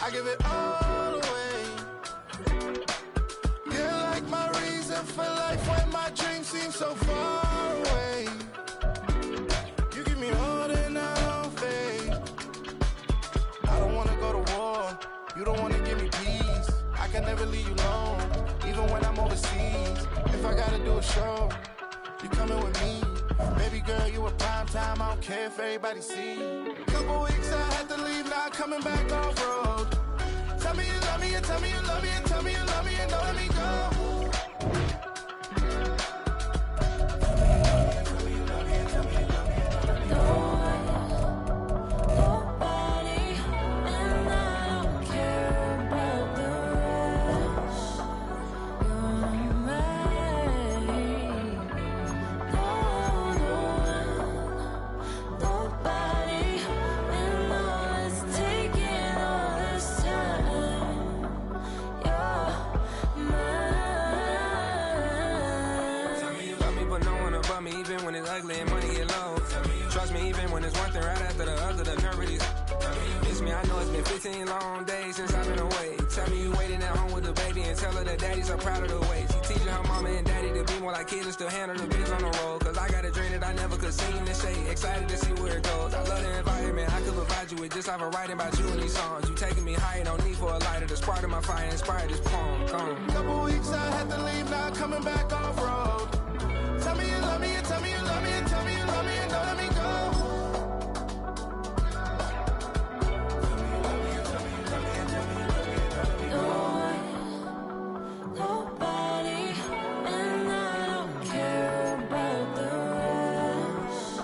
I give it all away. You're like my reason for life when my dreams seem so far away. You give me more than I don't fade. I don't wanna go to war. You don't wanna give me peace. I can never leave you alone, even when I'm overseas. If I gotta do a show, you coming with me. Baby girl, you a prime time. I don't care if everybody see. Couple weeks I had to leave, now coming back off road. Tell me you love me, and tell me you love me, and tell me you love me, and don't let me go. Even when it's ugly and money get low. Trust me, even when it's one thing right after the other, the nerve really miss me. I know it's been 15 long days since I've been away. Tell me you waiting at home with the baby and tell her that daddy's so proud of the way. She teaching her mama and daddy to be more like kids and still handle the biz on the road. Cause I got a dream that I never could sing and say. Excited to see where it goes. I love the environment. I could provide you with just off of writing about you and these songs. You taking me higher, no need for a lighter. The spark of my fire inspired this poem. Come. Couple weeks I had to leave, now coming back off road. Tell me you love me, and tell me you love me, and tell me you love me, and don't let me go. Nobody, and I don't care about the rest.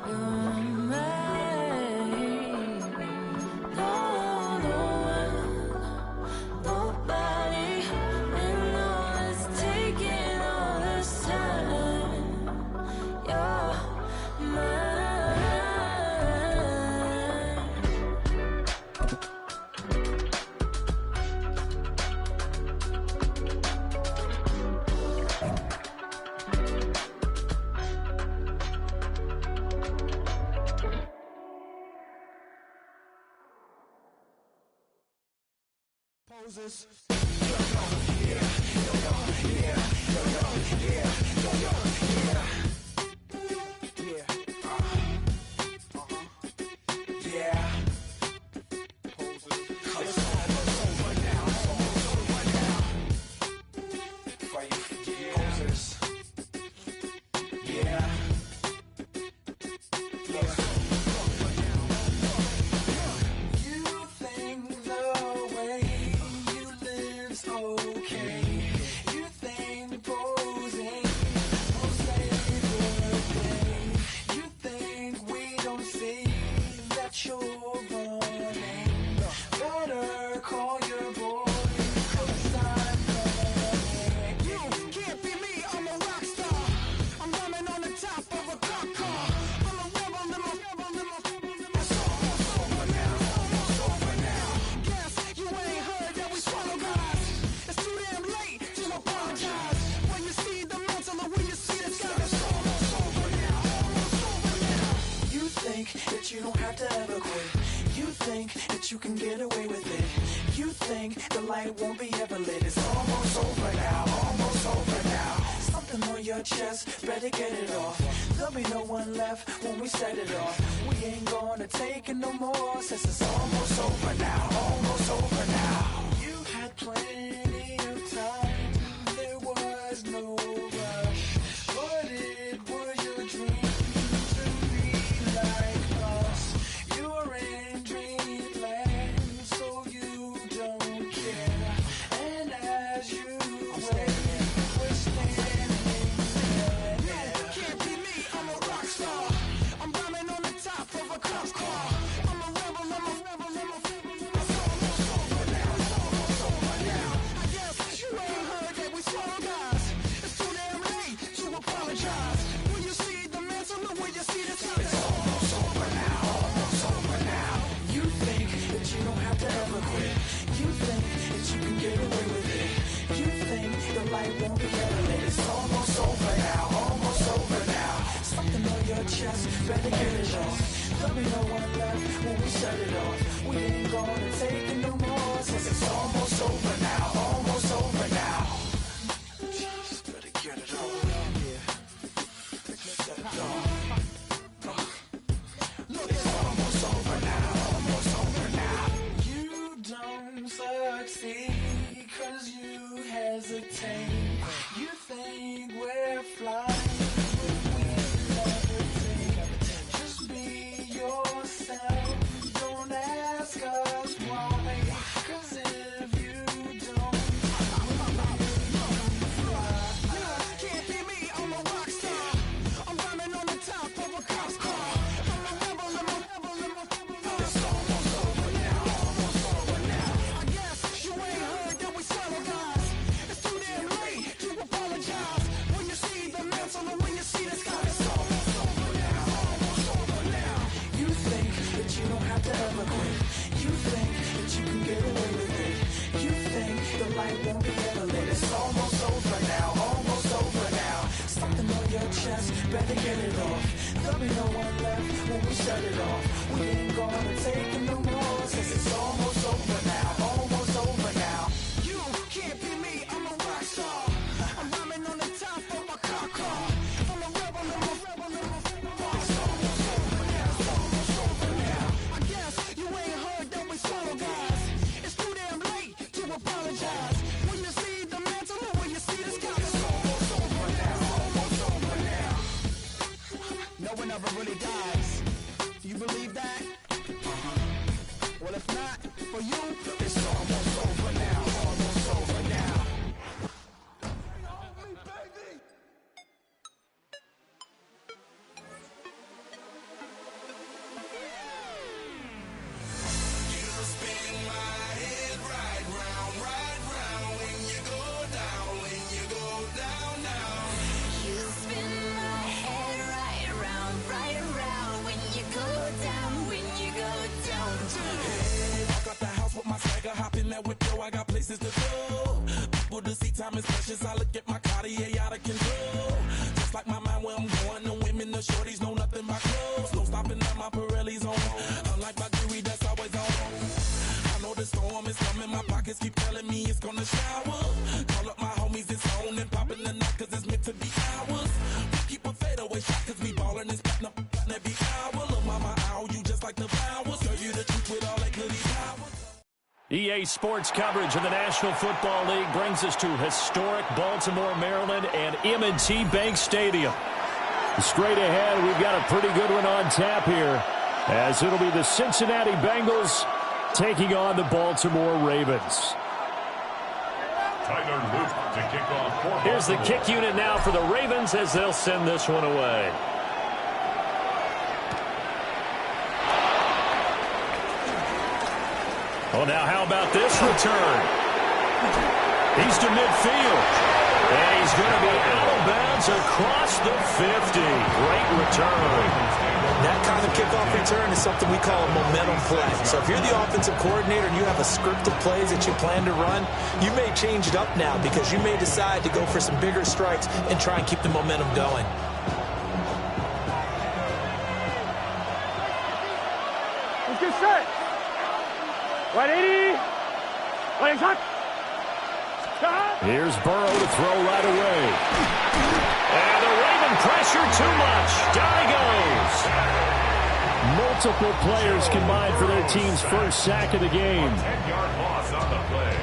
You're mine. No one, nobody, and all it's taking all this time. You're mine. Poses. That you don't have to ever quit. You think that you can get away with it. You think the light won't be ever lit. It's almost over now, almost over now. Something on your chest, better get it off. There'll be no one left when we set it off. We ain't gonna take it no more, since it's almost over now, almost over now. You had plenty of time, there was no rush, but it was your dream. Better get it off. There'll be no one left when we shut it off. We ain't gonna take it no more, since it's almost over now. Almost over now. Jeez, better get it all out here. Set it off. Look, it's almost over now. Almost over now. You don't succeed 'cause you hesitate. You think we're flying, but we levitate. Just be yourself. Don't ask us why. 'Cause if you don't, can't be me. I'm a rock star. I'm rhyming on the top of a cop's car. I'm a rebel. I'm a rebel. It's almost over now. Almost over now. I guess you ain't heard that we swallow guys. It's too damn late to apologize. When you see the mantle and when you see the sky, it's almost over now. Almost over now. You think that you don't have to ever quit. You think that you can get away with it. You think the light won't be ever lit. It's almost over now. Almost over now. Something on your chest, better get it off. There'll be no one left when we shut it off. We ain't gonna take it no more, since it's almost over now. Almost over now. You can't be me. I'm a rock star. I'm rhyming on the top of my car. I'm a rebel. I'm a rebel. It's almost over now. It's almost over now. I guess you ain't heard that we swallow guys. It's too damn late to apologize. When you see the mantle or when you see the sky, it's almost over now. Almost over now. No one ever really dies. You believe that? Well, if not, for you, it's almost over now. Almost over now. You spin my head right around when you go down, when you go down. I got the house with my swagger, hop in that whip, yo, I got places to go. People to see, time is precious, I look at my Cartier out of control. Just like my mind where I'm going, the women, the shorties know nothing but clothes. No stopping at my Pirelli's on, unlike my jewelry that's always on. I know the storm is coming, my pockets keep telling me it's gonna shower. Call up my homies, it's on and popping the night 'cause it's meant to be ours. We keep a fadeaway shot 'cause we ballin' and spittin' up every hour. Look, mama, ow, you just like the flowers. Girl, you the truth with all that goody power. EA Sports coverage of the National Football League brings us to historic Baltimore, Maryland, and M&T Bank Stadium. Straight ahead, we've got a pretty good one on tap here, as it'll be the Cincinnati Bengals taking on the Baltimore Ravens. Tyler Luke to kick off for Here's the Baltimore. kick unit now for the Ravens as they'll send this one away. Oh, now how about this return? He's to midfield. And he's going to be out of bounds across the 50. Great return. That kind of kickoff return is something we call a momentum play. So if you're the offensive coordinator and you have a script of plays that you plan to run, you may change it up now because you may decide to go for some bigger strikes and try and keep the momentum going. Let's get set. 180. 180 shot. Here's Burrow to throw right away. And the Raven pressure too much. Down he goes. Multiple players combined for their team's first sack of the game. 10-yard loss on the play.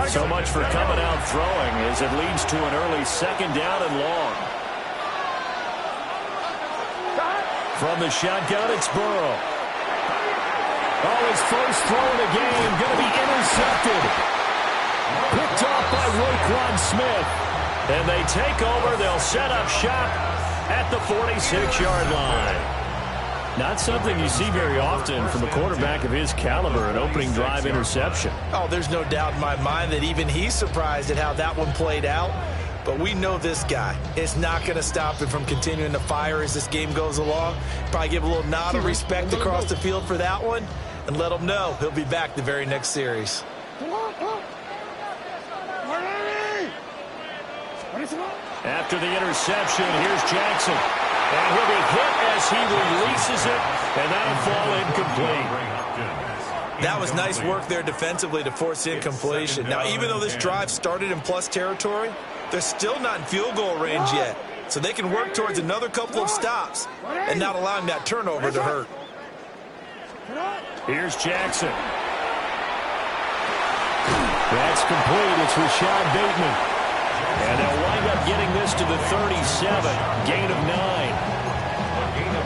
So much for coming out throwing as it leads to an early second down and long. From the shotgun, it's Burrow. Oh, his first throw of the game going to be intercepted. Picked off by Roquan Smith. And they take over. They'll set up shop at the 46-yard line. Not something you see very often from a quarterback of his caliber, an opening drive interception. Oh, there's no doubt in my mind that even he's surprised at how that one played out. But we know this guy is not going to stop him from continuing to fire as this game goes along. Probably give a little nod of respect across the field for that one and let him know he'll be back the very next series. After the interception, here's Jackson. And he'll be hit as he releases it, and that'll fall incomplete. That was nice work there defensively to force incompletion. Now, even though this drive started in plus territory, they're still not in field goal range yet. So they can work towards another couple of stops and not allowing that turnover to hurt. Here's Jackson. That's complete. It's Rashad Bateman. And they'll wind up getting this to the 37. Gain of 9.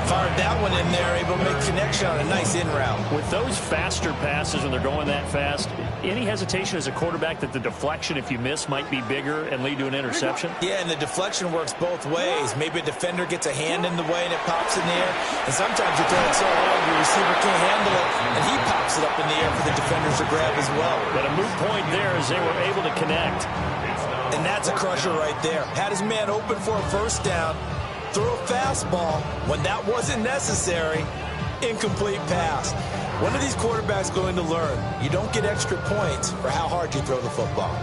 Fired that one in there, able to make connection on a nice in route. With those faster passes when they're going that fast, any hesitation as a quarterback that the deflection, if you miss, might be bigger and lead to an interception? Yeah, and the deflection works both ways. Maybe a defender gets a hand in the way and it pops in the air. And sometimes you throw it so hard your receiver can't handle it, and he pops it up in the air for the defenders to grab as well. But a moot point there as they were able to connect. And that's a crusher right there. Had his man open for a first down. Throw a fastball when that wasn't necessary. Incomplete pass. When are these quarterbacks going to learn? You don't get extra points for how hard you throw the football.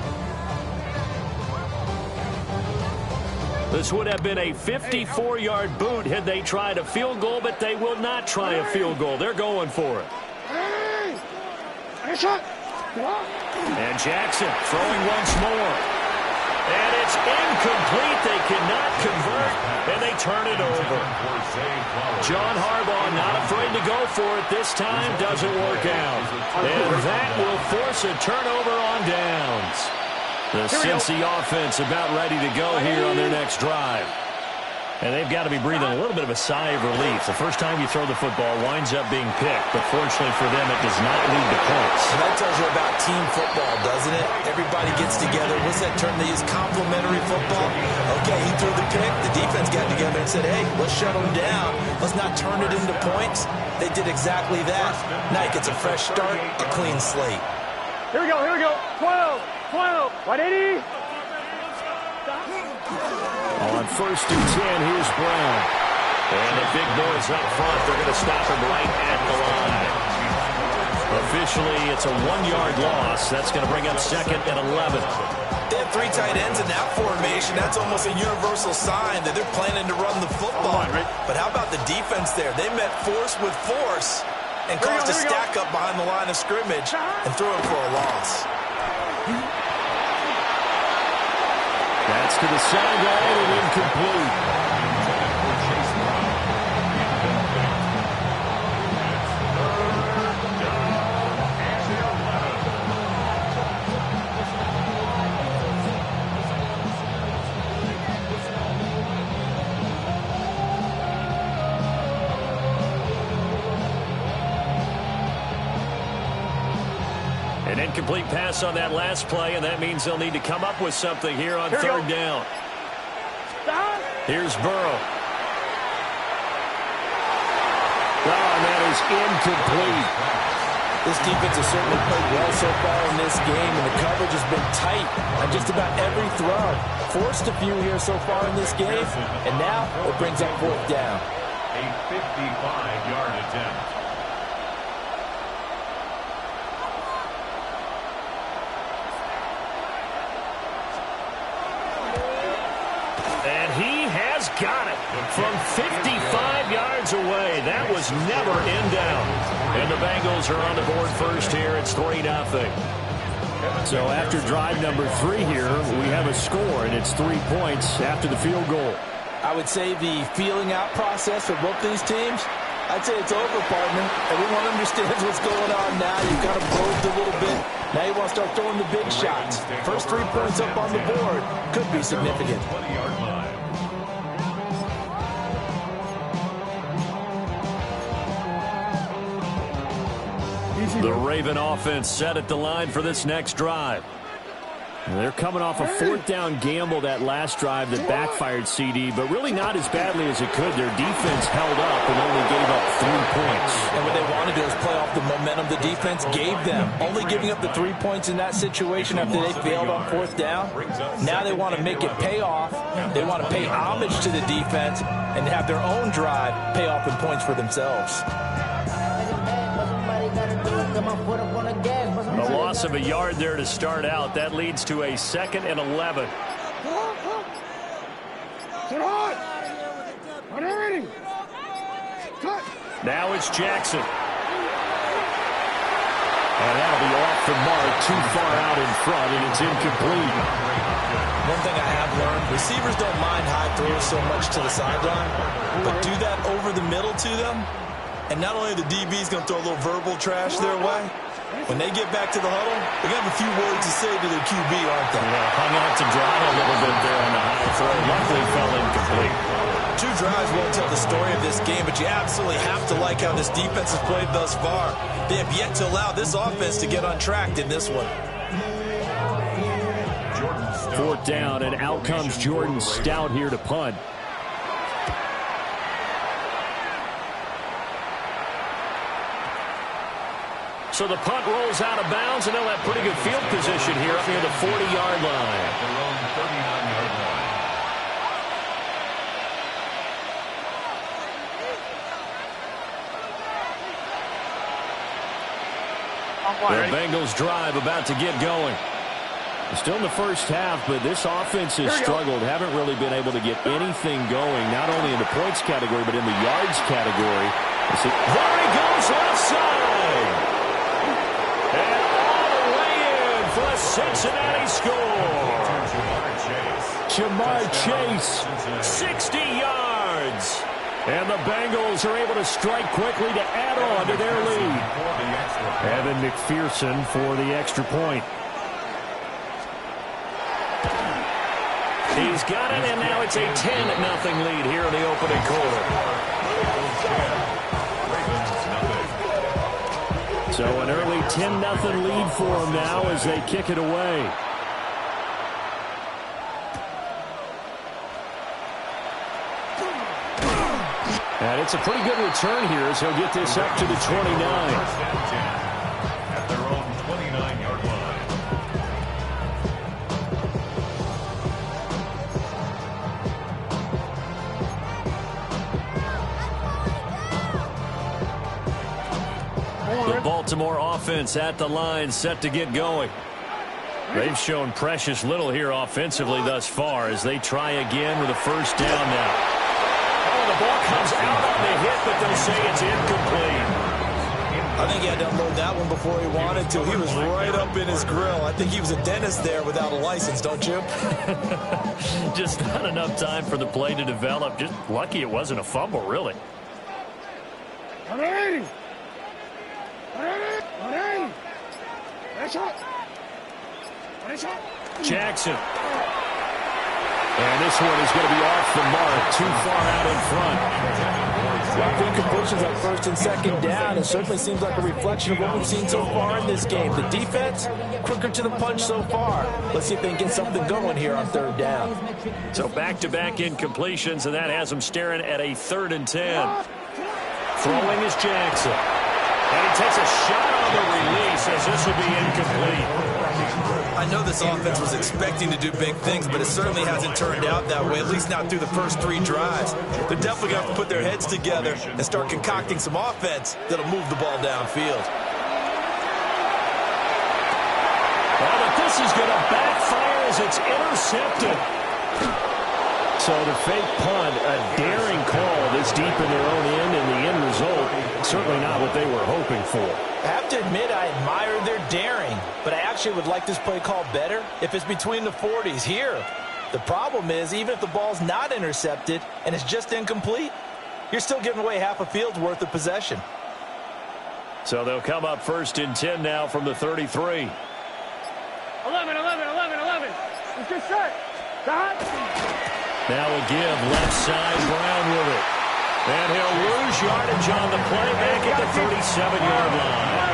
This would have been a 54-yard boot had they tried a field goal, but they will not try a field goal. They're going for it. And Jackson throwing once more. And it's incomplete. They cannot convert, and they turn it over. John Harbaugh not afraid to go for it this time. Doesn't work out. And that will force a turnover on downs. The Cincy offense about ready to go here on their next drive. And they've got to be breathing a little bit of a sigh of relief. The first time you throw the football winds up being picked, but fortunately for them, it does not lead to points. And that tells you about team football, doesn't it? Everybody gets together. What's that term they use? Complementary football. Okay, he threw the pick. The defense got together and said, hey, let's shut him down. Let's not turn it into points. They did exactly that. Now he gets a fresh start, a clean slate. Here we go, here we go. 12, 180. On 1st and 10, here's Brown. And the big boys up front, they're going to stop him right at the line. Officially, it's a 1-yard loss. That's going to bring up 2nd and 11. They have 3 tight ends in that formation. That's almost a universal sign that they're planning to run the football. But how about the defense there? They met force with force and caused a stack up behind the line of scrimmage and threw it for a loss. That's to the sideline and incomplete. An incomplete pass on that last play, and that means they'll need to come up with something here on 3rd down. Here's Burrow. And that is incomplete. This defense has certainly played well so far in this game, and the coverage has been tight on just about every throw. Forced a few here so far in this game, and now it brings up 4th down. A 55-yard attempt. And he has got it from 55 yards away. That was never in doubt. And the Bengals are on the board first here. It's 3-0. So after drive number 3 here, we have a score, and it's 3 points after the field goal. I would say the feeling out process for both these teams, I'd say it's over, partner. Everyone understands what's going on now. You've got to probed a little bit. Now you want to start throwing the big shots. First 3 points up on the board could be significant. 20-yard line. The Raven offense set at the line for this next drive. They're coming off a 4th down gamble that last drive that backfired CD, but really not as badly as it could. Their defense held up and only gave up 3 points. And what they want to do is play off the momentum the defense gave them. Only giving up the 3 points in that situation after they failed on 4th down. Now they want to make it pay off. They want to pay homage to the defense and have their own drive pay off in points for themselves. A loss of a yard there to start out. That leads to a 2nd and 11. Sit hard. 180. Now it's Jackson. And that'll be off the mark, too far out in front, and it's incomplete. One thing I have learned, receivers don't mind high throws so much to the sideline, but do that over the middle to them, and not only the DB's going to throw a little verbal trash their way, when they get back to the huddle, they're going to have a few words to say to their QB, aren't they? Yeah, hung out to dry a little bit there on the high throw. Luckily fell incomplete. 2 drives won't tell the story of this game, but you absolutely have to like how this defense has played thus far. They have yet to allow this offense to get untracked in this one. 4th down, and out comes Jordan Stout here to punt. So the punt rolls out of bounds, and they'll have pretty good field position here up near the 40-yard line. The Bengals drive about to get going. Still in the first half, but this offense has struggled. Haven't really been able to get anything going, not only in the points category, but in the yards category. There he goes left side. And all the way in for a Cincinnati score. Jamar Chase, 60 yards. And the Bengals are able to strike quickly to add on to their lead. Evan McPherson for the extra point. He's got it, and now it's a 10-0 lead here in the opening quarter. So an early 10-0 lead for them now as they kick it away. And it's a pretty good return here as he'll get this up to the 29. At their own 29-yard line. The Baltimore offense at the line, set to get going. They've shown precious little here offensively thus far as they try again with a first down now. Oh, the ball comes out on the hit, but they'll say it's incomplete. I think he had to unload that one before he wanted to. He was right up in his grill. I think he was a dentist there without a license, don't you? Just not enough time for the play to develop. Just lucky it wasn't a fumble, really. Jackson. And this one is going to be off the mark, too far out in front. Rough incompletions on 1st and 2nd down. It certainly seems like a reflection of what we've seen so far in this game. The defense, quicker to the punch so far. Let's see if they can get something going here on 3rd down. So back-to-back incompletions, and that has them staring at a 3rd and 10. Throwing is Jackson. And he takes a shot on the release as this will be incomplete. I know this offense was expecting to do big things, but it certainly hasn't turned out that way, at least not through the first 3 drives. They're definitely going to have to put their heads together and start concocting some offense that'll move the ball downfield. Well, but this is going to backfire as it's intercepted. So the fake punt, a daring call this deep in their own end, and the end result, certainly not what they were hoping for. I have to admit, I admire their daring, but I actually would like this play called better if it's between the 40s here. The problem is, even if the ball's not intercepted and it's just incomplete, you're still giving away half a field's worth of possession. So they'll come up 1st and 10 now from the 33. 11. It's good set. Now a give, left side, Brown with it. And he'll lose yardage on the play back at the 37-yard line.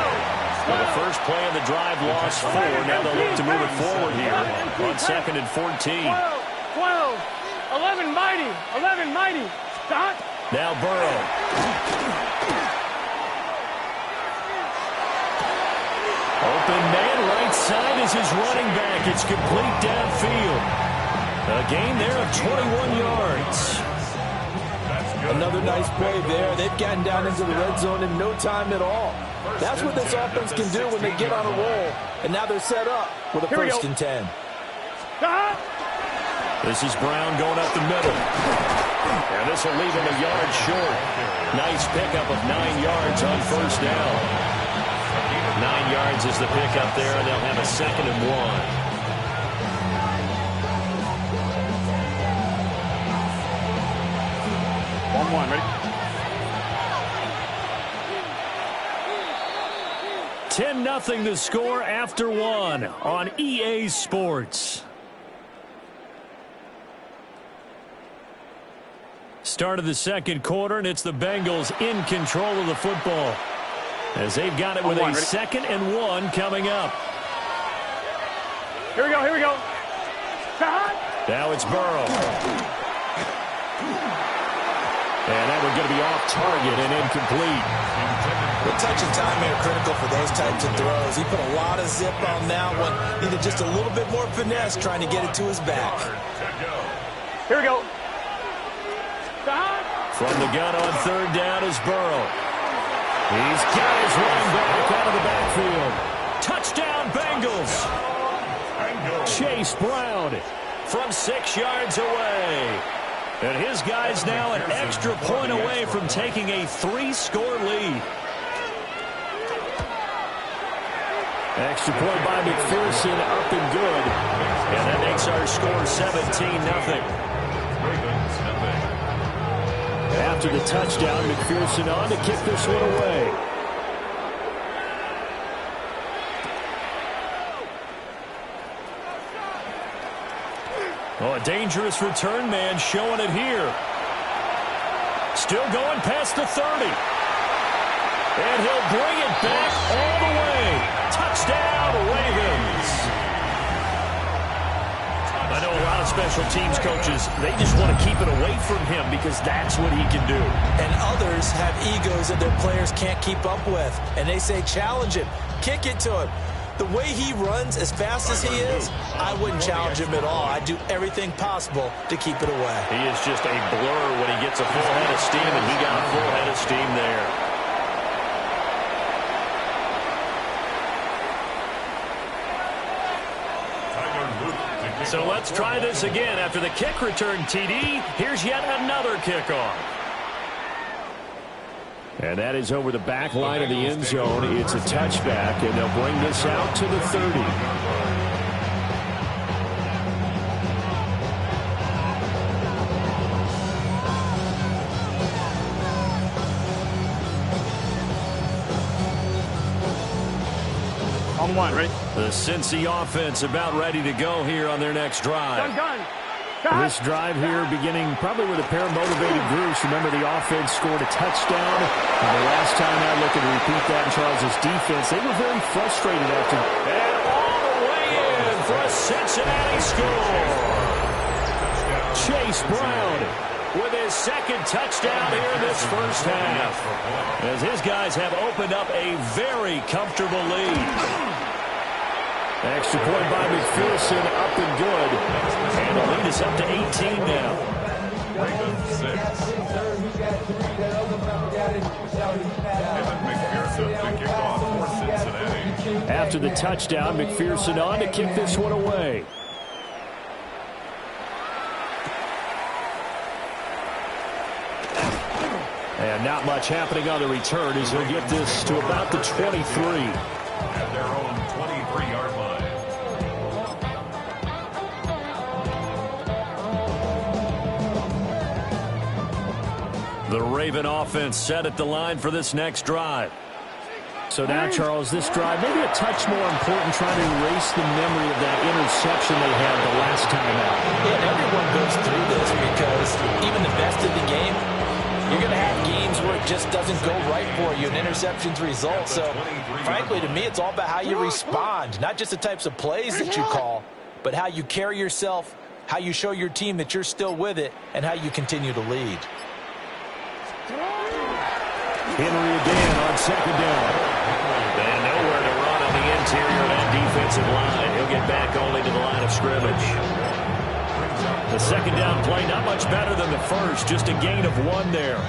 Well, the first play of the drive lost 4. Now they'll look to move it forward here on 2nd and 14. 12. 11 mighty. Stop. Now Burrow. Open man right side is his running back. It's complete downfield. A gain there of 21 yards. Another nice play there. They've gotten down into the red zone in no time at all. That's what this offense can do when they get on a roll. And now they're set up with a 1st and 10. This is Brown going up the middle. And this will leave him a yard short. Nice pickup of 9 yards on first down. 9 yards is the pickup there, and they'll have a 2nd and 1. 1-1, ready? 10-0 the score after 1 on EA Sports. Start of the second quarter, and it's the Bengals in control of the football as they've got it with a 2nd and 1 coming up. Here we go, here we go. Now it's Burrow. And that one's going to be off target and incomplete. The touch and timing are critical for those types of throws. He put a lot of zip on that one. Needed just a little bit more finesse trying to get it to his back. Here we go. From the gun on 3rd down is Burrow. He's got his running back out of the backfield. Touchdown, Bengals. Chase Brown from 6 yards away. And his guy's now an extra point away from taking a 3-score lead. Extra point by McPherson, up and good. And that makes our score 17-0. After the touchdown, McPherson on to kick this one away. Oh, a dangerous return man showing it here. Still going past the 30. And he'll bring it back all the way. Touchdown, Ravens. I know a lot of special teams coaches, they just want to keep it away from him because that's what he can do. And others have egos that their players can't keep up with. And they say, challenge him, kick it to him. The way he runs as fast as he is, I wouldn't challenge him at all. I'd do everything possible to keep it away. He is just a blur when he gets a full head of steam, and he got a full head of steam there. So let's try this again. After the kick return TD, here's yet another kickoff. And that is over the back line of the end zone. It's a touchback, and they'll bring this out to the 30. On 1, ready? The Cincy offense about ready to go here on their next drive. Done. This drive here beginning probably with a pair of motivated groups. Remember, the offense scored a touchdown. And the last time I looked at repeat that in Charles' defense, they were very frustrated after. And all the way in for a Cincinnati score. Chase Brown with his 2nd touchdown here in this first half, as his guys have opened up a very comfortable lead. Extra point by McPherson, up and good. And the lead is up to 18 now. After the touchdown, McPherson on to kick this one away. And not much happening on the return as he'll get this to about the 23. At their own 23-yard line. The Raven offense set at the line for this next drive. So now, Charles, this drive maybe a touch more important, trying to erase the memory of that interception they had the last time out. Yeah, everyone goes through this because even the best of the game, you're going to have games where it just doesn't go right for you, and interceptions result. So, frankly, to me, it's all about how you respond, not just the types of plays that you call, but how you carry yourself, how you show your team that you're still with it, and how you continue to lead. Henry again on 2nd down. And nowhere to run on the interior of that defensive line. He'll get back only to the line of scrimmage. The 2nd down play, not much better than the first, just a gain of 1 there.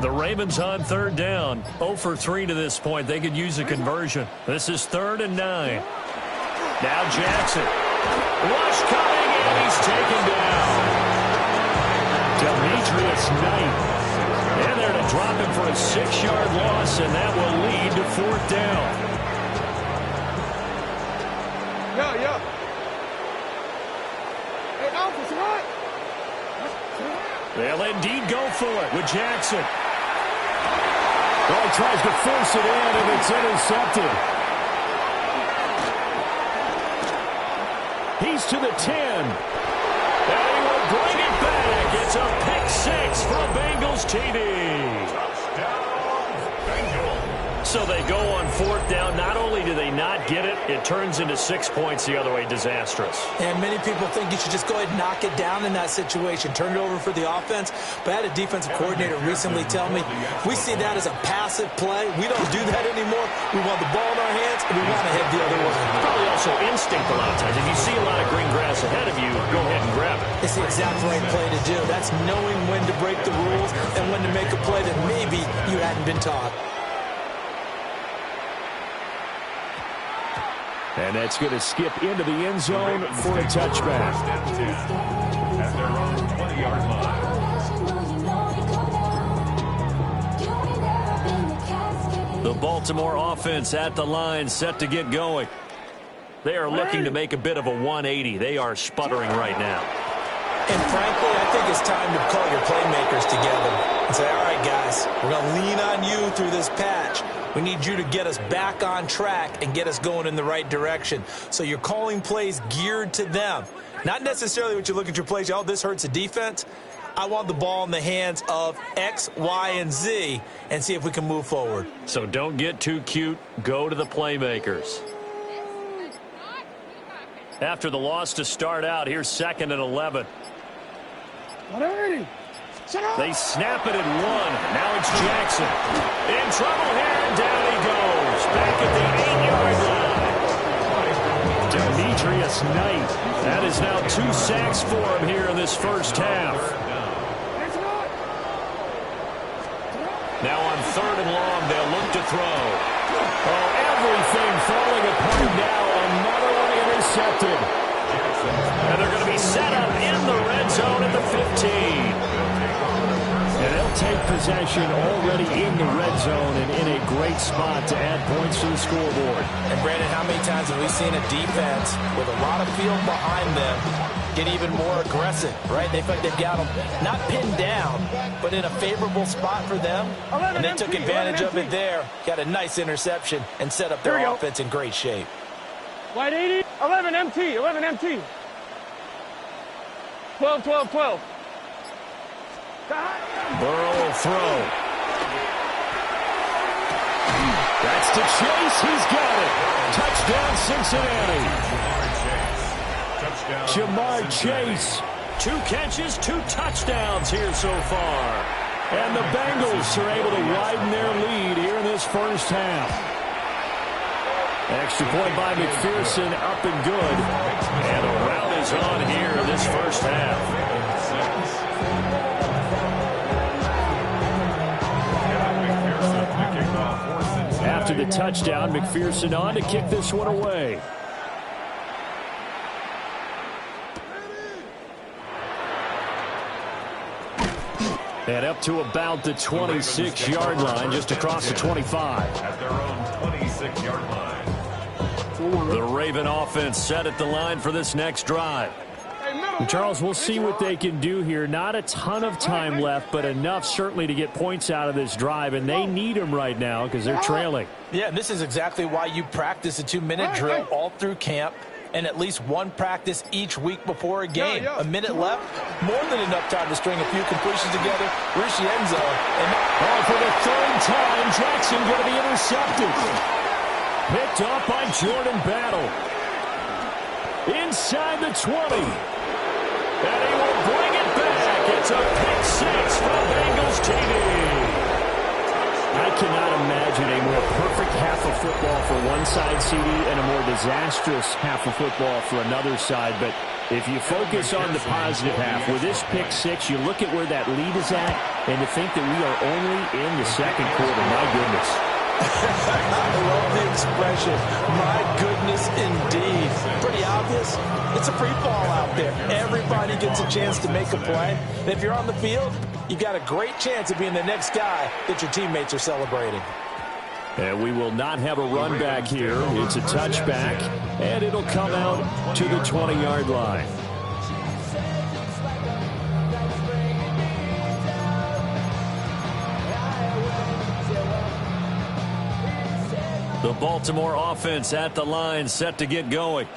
The Ravens on third down. 0 for 3 to this point. They could use a conversion. This is 3rd and 9. Now Jackson. Rush coming, and he's taken down. Demetrius Knight. And they're to drop him for a 6-yard loss, and that will lead to 4th down. Yeah. Hey, Alpha, what? They'll indeed go for it with Jackson. Well, he tries to force it in, and it's intercepted. He's to the 10. And he will bring it back. It's a pick 6 for Bengals TD. So they go on 4th down. Not only do they not get it, it turns into 6 points the other way. Disastrous. And many people think you should just go ahead and knock it down in that situation. Turn it over for the offense. But I had a defensive coordinator recently tell me, we see that as a passive play. We don't do that anymore. We want the ball in our hands, and we want to head the other way. Probably also instinct a lot of times. If you see a lot of green grass ahead of you, go ahead and grab it. It's the exact right play to do. That's knowing when to break the rules and when to make a play that maybe you hadn't been taught. And that's going to skip into the end zone for a touchback. At their own 20-yard line. The Baltimore offense at the line, set to get going. They are looking to make a bit of a 180. They are sputtering right now. And frankly, I think it's time to call your playmakers together and say, all right, guys, we're going to lean on you through this patch. We need you to get us back on track and get us going in the right direction. So you're calling plays geared to them. Not necessarily what you look at your plays, oh, this hurts the defense. I want the ball in the hands of X, Y, and Z and see if we can move forward. So don't get too cute. Go to the playmakers. After the loss to start out, here's 2nd and 11. They snap it at 1. Now it's Jackson. In trouble here, and down he goes. Back at the 8-yard line. Demetrius Knight. That is now 2 sacks for him here in this first half. Now on 3rd and long, they'll look to throw. Oh, everything falling apart now. Another one intercepted. And they're going to be set up in the red zone at the 15. And they'll take possession already in the red zone and in a great spot to add points to the scoreboard. And, Brandon, how many times have we seen a defense with a lot of field behind them get even more aggressive, right? They feel like they've got them not pinned down, but in a favorable spot for them. And they took advantage of it there. Got a nice interception and set up their offense in great shape. Wide 80, 11 MT, 11 MT. 12, 12, 12. Burrow will throw. That's to Chase. He's got it. Touchdown, Cincinnati. Jamar Chase. 2 catches, 2 touchdowns here so far. And the Bengals are able to widen their lead here in this first half. Extra point by McPherson, up and good. And a rout is on here in this first half. After the touchdown, McPherson on to kick this one away. And up to about the 26-yard line, just across the 25. At their own 26-yard line. The Raven offense set at the line for this next drive. And Charles, we'll see what they can do here. Not a ton of time left, but enough certainly to get points out of this drive, and they need them right now because they're trailing. Yeah, and this is exactly why you practice a 2-minute drill all through camp and at least one practice each week before a game. A minute left, more than enough time to string a few completions together, reach the end zone. And for the 3rd time, Jackson going to be intercepted. Picked off by Jordan Battle. Inside the 20. And he will bring it back. It's a pick 6 from Bengals TD. I cannot imagine a more perfect half of football for one side, CD, and a more disastrous half of football for another side. But if you focus on the positive half, with this pick six, you look at where that lead is at, and to think that we are only in the second quarter, my goodness. I love the expression, my goodness indeed. Pretty obvious. It's a free fall out there. Everybody gets a chance to make a play. And if you're on the field, you've got a great chance of being the next guy that your teammates are celebrating. And we will not have a run back here. It's a touchback, and it'll come out to the 20-yard line. The Baltimore offense at the line, set to get going.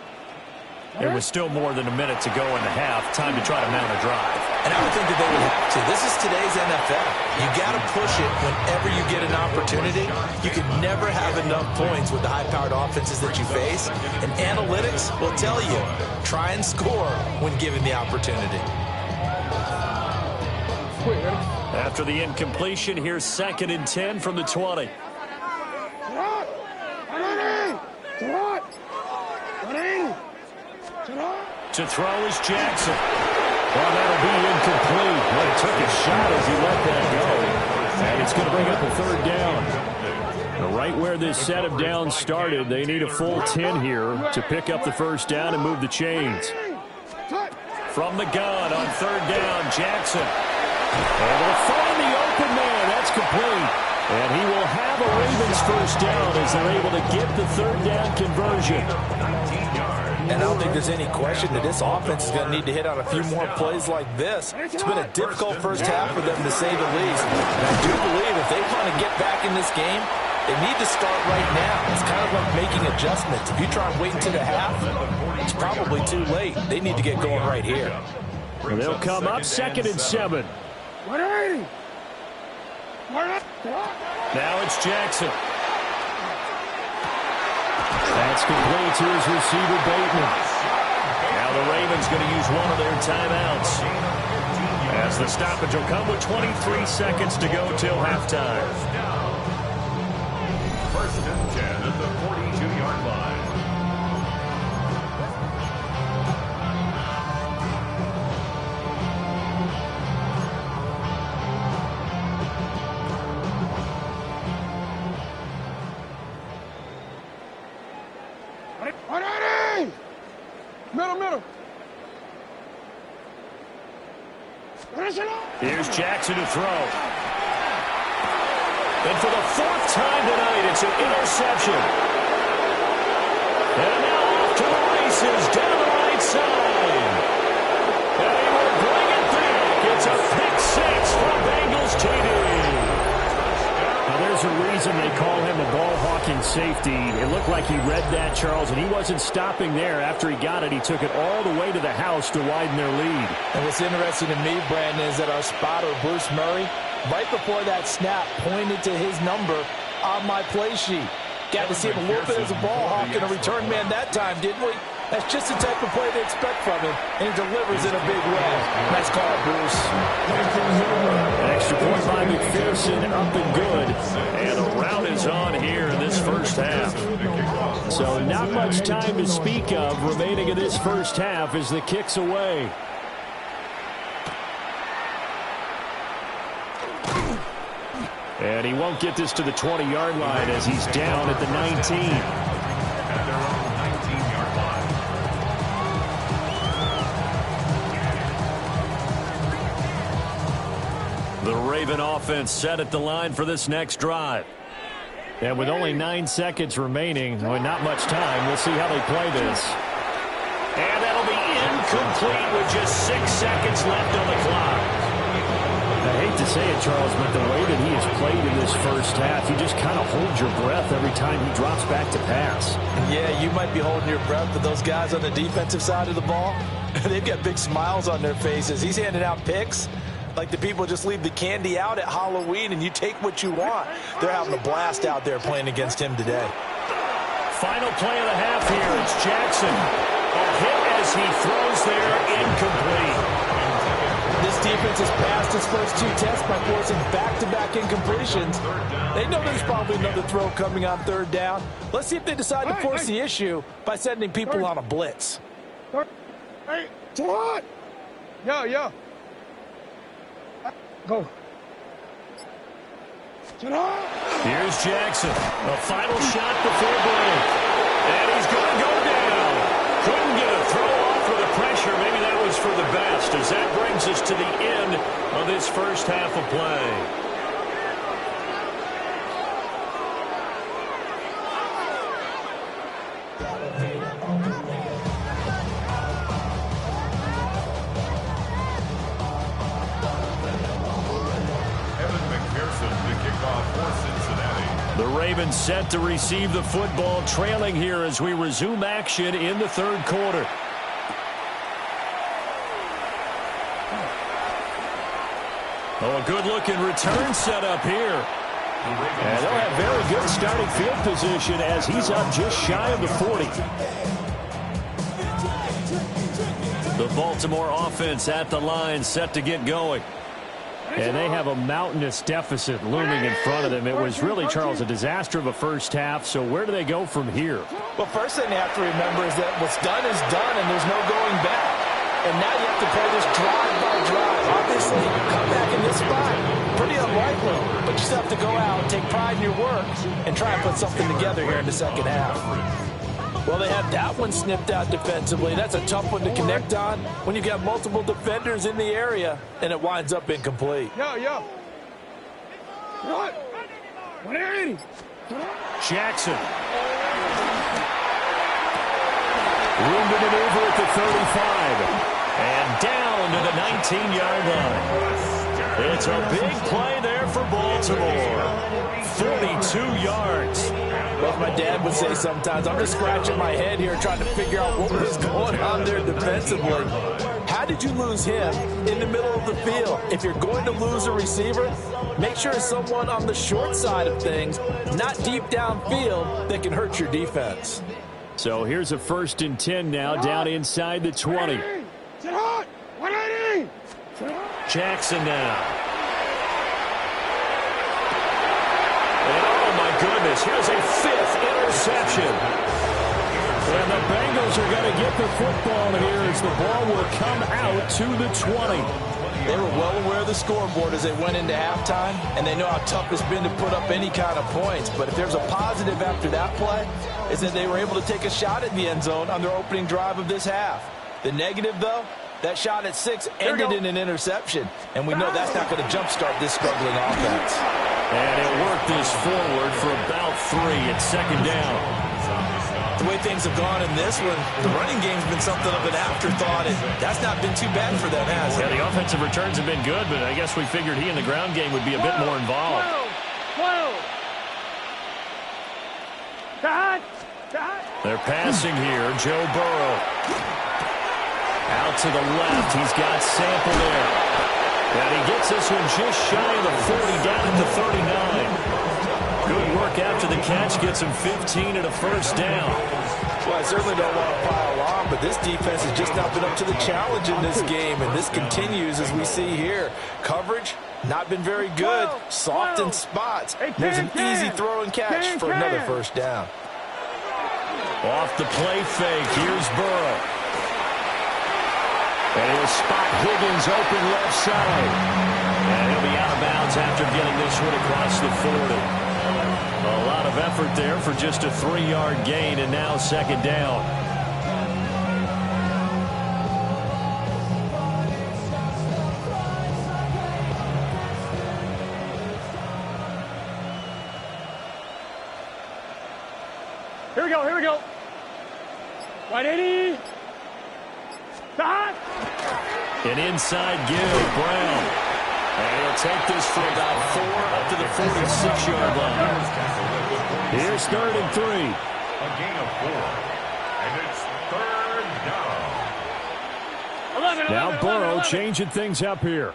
There was still more than a minute to go in the half. Time to try to mount a drive. And I would think that they would have to. This is today's NFL. You got to push it whenever you get an opportunity. You can never have enough points with the high-powered offenses that you face. And analytics will tell you, try and score when given the opportunity. After the incompletion, here's 2nd and 10 from the 20. To throw is Jackson. Well, that'll be incomplete. Well, he took a shot as he let that go. And it's going to bring up a 3rd down. Right where this set of downs started, they need a full 10 here to pick up the 1st down and move the chains. From the gun on 3rd down, Jackson. And they'll find the open man. That's complete. And he will have a Ravens 1st down as they're able to get the 3rd down conversion. And I don't think there's any question that this offense is going to need to hit on a few more plays like this. It's been a difficult first half for them, to say the least. And I do believe if they want to get back in this game, they need to start right now. It's kind of like making adjustments. If you try and wait until the half, it's probably too late. They need to get going right here. Well, they'll come up 2nd and 7. Now it's Jackson. That's complete to his receiver, Bateman. Now the Ravens going to use one of their timeouts, as the stoppage will come with 23 seconds to go till halftime. 1st and 10 at the 42-yard line. Middle. Here's Jackson to throw. And for the 4th time tonight, it's an interception. And now off to the races down the right side. And he will bring it back. It's a pick 6 from Bengals TD. Now there's a reason they call him a ball-hawking safety. It looked like he read that, Charles, and he wasn't stopping there. After he got it, he took it all the way to the house to widen their lead. And what's interesting to me, Brandon, is that our spotter, Bruce Murray, right before that snap, pointed to his number on my play sheet. Got to see him whoop it as a ball hawk and a return man that time, didn't we? That's just the type of play they expect from him, and he delivers in a big way. Nice call, Bruce. An extra point by McPherson, up and good. And the rout is on here in this first half. So not much time to speak of remaining in this first half as the kick's away. And he won't get this to the 20-yard line as he's down at the 19. The Raven offense set at the line for this next drive. And with only 9 seconds remaining, well, not much time, we'll see how they play this. And that'll be incomplete with just 6 seconds left on the clock. I hate to say it, Charles, but the way that he has played in this first half, you just kind of hold your breath every time he drops back to pass. Yeah, you might be holding your breath, but those guys on the defensive side of the ball, they've got big smiles on their faces. He's handing out picks like the people just leave the candy out at Halloween and you take what you want. They're having a blast out there playing against him today. Final play of the half here. It's Jackson. A hit as he throws there, incomplete. this defense has passed its first 2 tests by forcing back-to-back incompletions. They know there's probably another throw coming on 3rd down. Let's see if they decide to force the issue by sending people on a blitz. Hey, what? Yo. Go. Here's Jackson. A final shot before break. And he's going to go down. Couldn't get a throw off for the pressure. Maybe that was for the best, as that brings us to the end of this first half of play. The Ravens set to receive the football, trailing here as we resume action in the 3rd quarter. Oh, a good-looking return set up here. And they'll have very good starting field position as he's up just shy of the 40. The Baltimore offense at the line, set to get going. And they have a mountainous deficit looming in front of them. It was really, Charles, a disaster of a first half. So where do they go from here? Well, first thing they have to remember is that what's done is done, and there's no going back. And now you have to play this drive by drive. Obviously, come back in this spot, pretty unlikely. But you still have to go out, take pride in your work, and try and put something together here in the second half. Well, they have that one snipped out defensively. That's a tough one to connect on when you've got multiple defenders in the area, and it winds up incomplete. Yo. What? 180. Jackson. Room to maneuver at the 35. And down to the 19-yard line. It's a big play there for Baltimore. 42 yards. Well, as my dad would say sometimes, I'm just scratching my head here trying to figure out what was going on there defensively. How did you lose him in the middle of the field? If you're going to lose a receiver, make sure it's someone on the short side of things, not deep downfield, that can hurt your defense. So here's a 1st and 10 now, down inside the 20. 180. Jackson now. Goodness, here's a 5th interception. And the Bengals are going to get the football here as the ball will come out to the 20. They were well aware of the scoreboard as they went into halftime, and they know how tough it's been to put up any kind of points. But if there's a positive after that play, is that they were able to take a shot at the end zone on their opening drive of this half. The negative, though, that shot at 6 ended in an interception, and we know that's not going to jumpstart this struggling offense. And it worked this forward for about 3 at 2nd down. The way things have gone in this one, the running game's been something of an afterthought, and that's not been too bad for them, has it? Yeah, the offensive returns have been good, but I guess we figured he in the ground game would be a bit more involved. 12. They're passing here. Joe Burrow. Out to the left. He's got Sample there. And he gets this one just shy of the 40, down at the 39. Good work after the catch. Gets him 15 and a 1st down. Well, I certainly don't want to pile on, but this defense has just not been up to the challenge in this game, and this continues as we see here. Coverage, not been very good. Soft in spots. There's an easy throw and catch for another 1st down. Off the play fake. Here's Burrow. And he'll spot Higgins open left side. And he'll be out of bounds after getting this one across the 40. A lot of effort there for just a 3-yard gain, and now 2nd down. Here we go. 180. An inside give, Brown. And he'll take this for about 4 up to the 46-yard line. Here's 3rd and 3. A gain of 4. And it's 3rd down. Now Burrow changing things up here.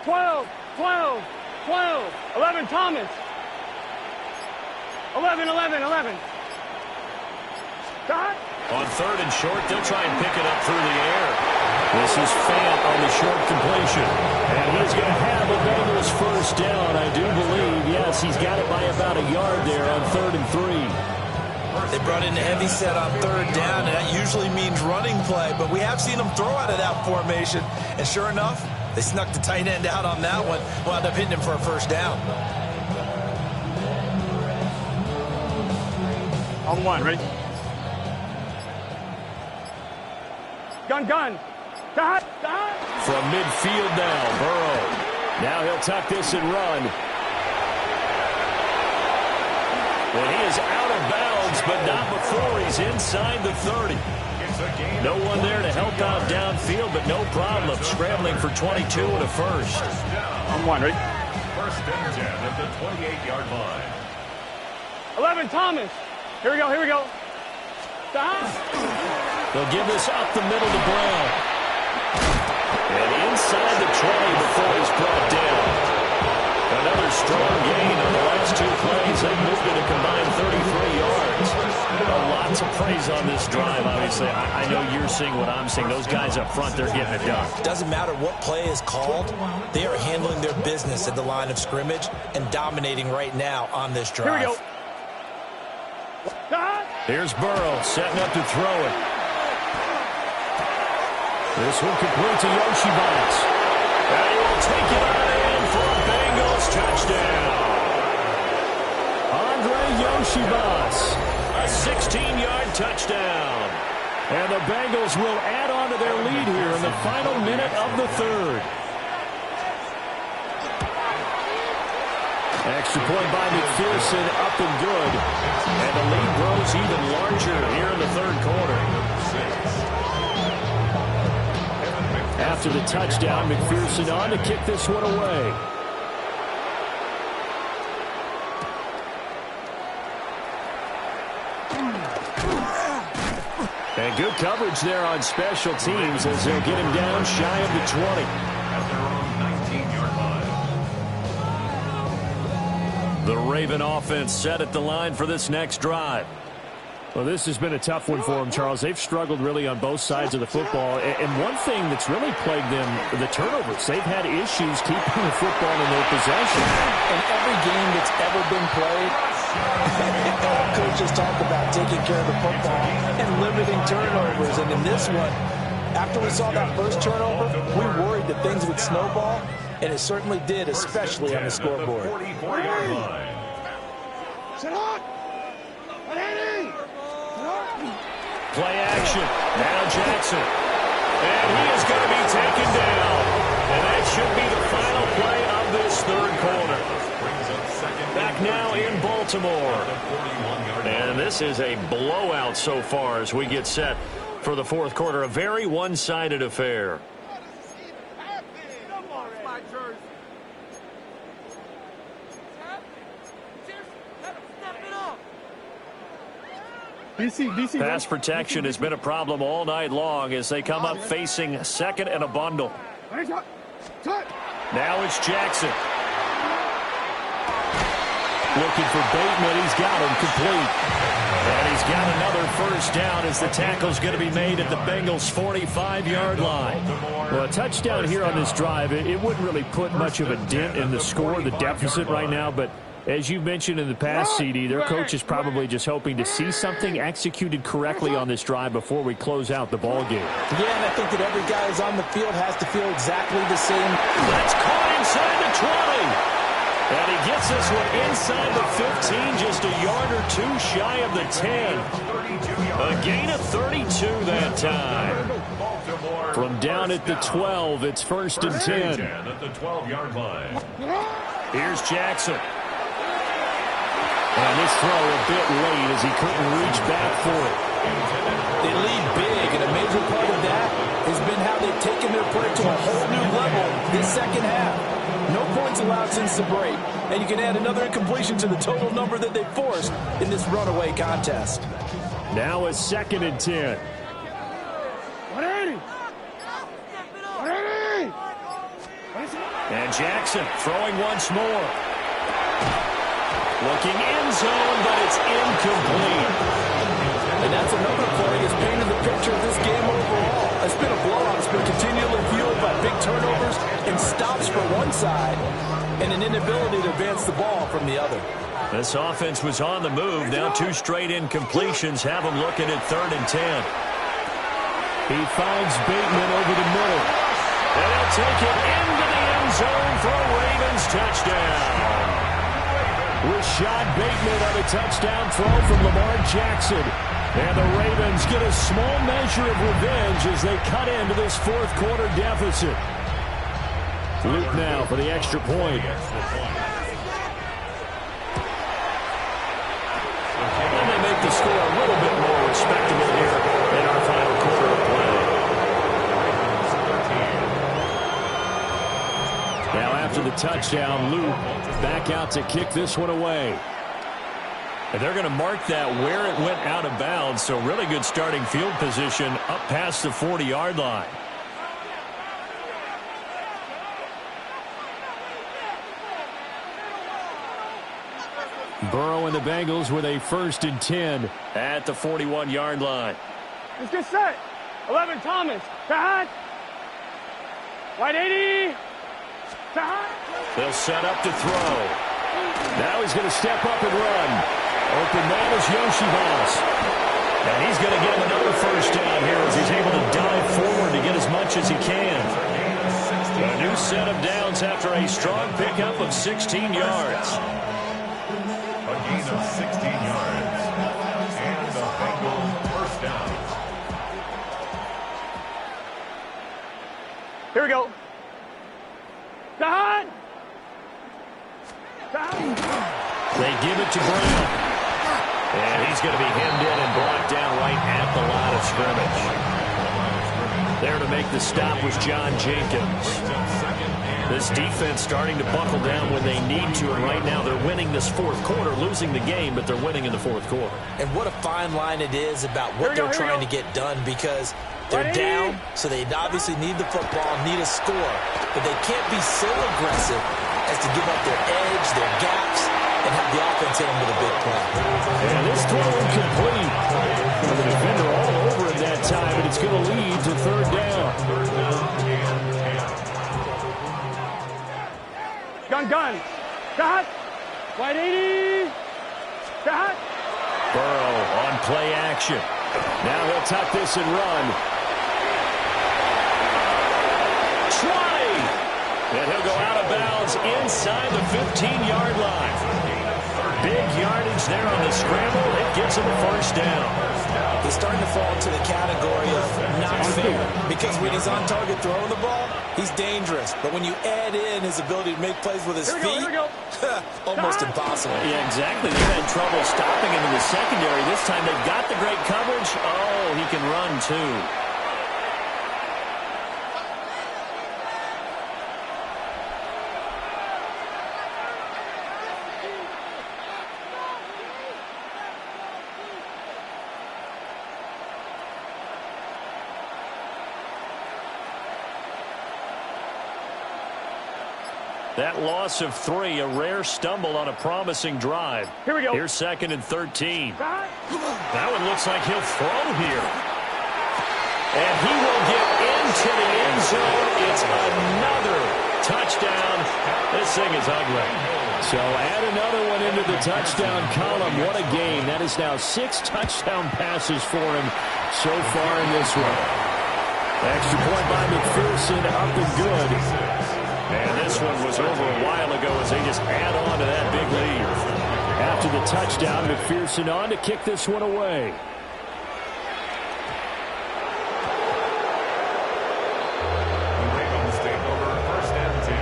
12. 11, Thomas. 11. On 3rd and short, they'll try and pick it up through the air. This is Fant on the short completion. And he's going to have a Bengals first down, I do believe. Yes, he's got it by about a yard there on 3rd and 3. They brought in a heavy set on 3rd down, and that usually means running play. But we have seen them throw out of that formation. And sure enough, they snuck the tight end out on that one. Wound up hitting him for a first down. On 1, ready? Gun. Got. From midfield now, Burrow. Now he'll tuck this and run. And he is out of bounds, but not before he's inside the 30. No one there to help out downfield, but no problem. Scrambling for 22 and a first. On 1, ready? 1st and 10 at the 28-yard line. 11, Thomas. Here we go. They'll give this up the middle to Brown. And inside the 20 before he's brought down. Another strong gain on the last 2 plays. They moved it a combined 33 yards. Lots of praise on this drive, obviously. I know you're seeing what I'm seeing. Those guys up front, they're getting it done. Doesn't matter what play is called. They are handling their business at the line of scrimmage and dominating right now on this drive. Here we go. Here's Burrow setting up to throw it. This one complete to Yoshibas. And he will take it on in for a Bengals touchdown. Andre Yoshibas, a 16-yard touchdown. And the Bengals will add on to their lead here in the final minute of the 3rd. Extra point by McPherson, up and good. And the lead grows even larger here in the 3rd quarter. After the touchdown, McPherson on to kick this one away. And good coverage there on special teams as they'll get him down shy of the 20. At their own 19-yard line. The Raven offense set at the line for this next drive. Well, this has been a tough one for them, Charles. They've struggled really on both sides of the football. And one thing that's really plagued them, the turnovers. They've had issues keeping the football in their possession. In every game that's ever been played, coaches talk about taking care of the football and limiting turnovers. And in this one, after we saw that first turnover, we worried that things would snowball, and it certainly did, especially on the scoreboard. Play action. Now Jackson. And he is going to be taken down. And that should be the final play of this 3rd quarter. Back now in Baltimore. And this is a blowout so far as we get set for the 4th quarter. A very one-sided affair. DC. Pass protection has been a problem all night long as they come up facing 2nd and a bundle. Now it's Jackson. Looking for Bateman. He's got him complete. And he's got another first down as the tackle's going to be made at the Bengals' 45-yard line. Well, a touchdown here on this drive, it wouldn't really put much of a dent in the score, the deficit right now, but as you mentioned in the past, CD, their coach is probably just hoping to see something executed correctly on this drive before we close out the ball game. Yeah, and I think that every guy who's on the field has to feel exactly the same. That's caught inside the 20. And he gets this one inside the 15, just a yard or 2 shy of the 10. A gain of 32 that time. From down at the 12, it's 1st and 10. At the 12-yard line. Here's Jackson. And this throw a bit late as he couldn't reach back for it. They lead big, and a major part of that has been how they've taken their play to a whole new level this 2nd half. No points allowed since the break, and you can add another incompletion to the total number that they forced in this runaway contest. Now it's 2nd and 10. And Jackson throwing once more. Looking end zone, but it's incomplete. And that's another play that's painted the picture of this game overall. It's been a blowout. It's been continually fueled by big turnovers and stops for one side and an inability to advance the ball from the other. This offense was on the move. Now 2 straight incompletions have them looking at 3rd and 10. He finds Bateman over the middle. And he'll take it into the end zone for a Ravens touchdown. Rashad Bateman on a touchdown throw from Lamar Jackson. And the Ravens get a small measure of revenge as they cut into this 4th quarter deficit. Luke now for the extra point. And they make the score a little bit more respectable here in our final quarter of play. Now after the touchdown, Luke back out to kick this one away. And they're going to mark that where it went out of bounds, so really good starting field position up past the 40-yard line. Burrow and the Bengals with a 1st and 10 at the 41-yard line. Let's get set. 11, Thomas. To hot. Wide 80. To hot. They'll set up to throw. Now he's going to step up and run. Open man is Yoshibas. And he's going to get him another 1st down here as he's able to dive forward to get as much as he can. A new set of downs after a strong pickup of 16 yards. A gain of 16 yards. And the Bengals 1st down. Here we go. Down. Down. They give it to Brown. And he's going to be hemmed in and brought down right at the line of scrimmage. There to make the stop was John Jenkins. This defense starting to buckle down when they need to, and right now they're winning this 4th quarter, losing the game, but they're winning in the 4th quarter. And what a fine line it is about what they're trying to get done, because they're down, so they obviously need the football, need a score, but they can't be so aggressive as to give up their edge, their gaps, and have the offense hit them with a big play. And this throw incomplete. The defender all over it that time, and it's going to lead to 3rd down. Gun. Shot. Wide 80. Shot. Burrow on play action. Now he'll tuck this and run. 20. And he'll go out of bounds inside the 15-yard line. Big yardage there on the scramble. It gets him a 1st down. He's starting to fall into the category of not fair, because when he's on target throwing the ball, he's dangerous. But when you add in his ability to make plays with his feet, almost impossible. Yeah, exactly. They've had trouble stopping him in the secondary. This time they've got the great coverage. Oh, he can run too. That loss of 3, a rare stumble on a promising drive. Here we go. Here's 2nd and 13. That one looks like he'll throw here. And he will get into the end zone. It's another touchdown. This thing is ugly. So add another one into the touchdown column. What a game. That is now 6 touchdown passes for him so far in this one. Extra point by McPherson, up and good. And this one was over a while ago as they just add on to that big lead. After the touchdown, McPherson on to kick this one away. The Ravens take over 1st and 10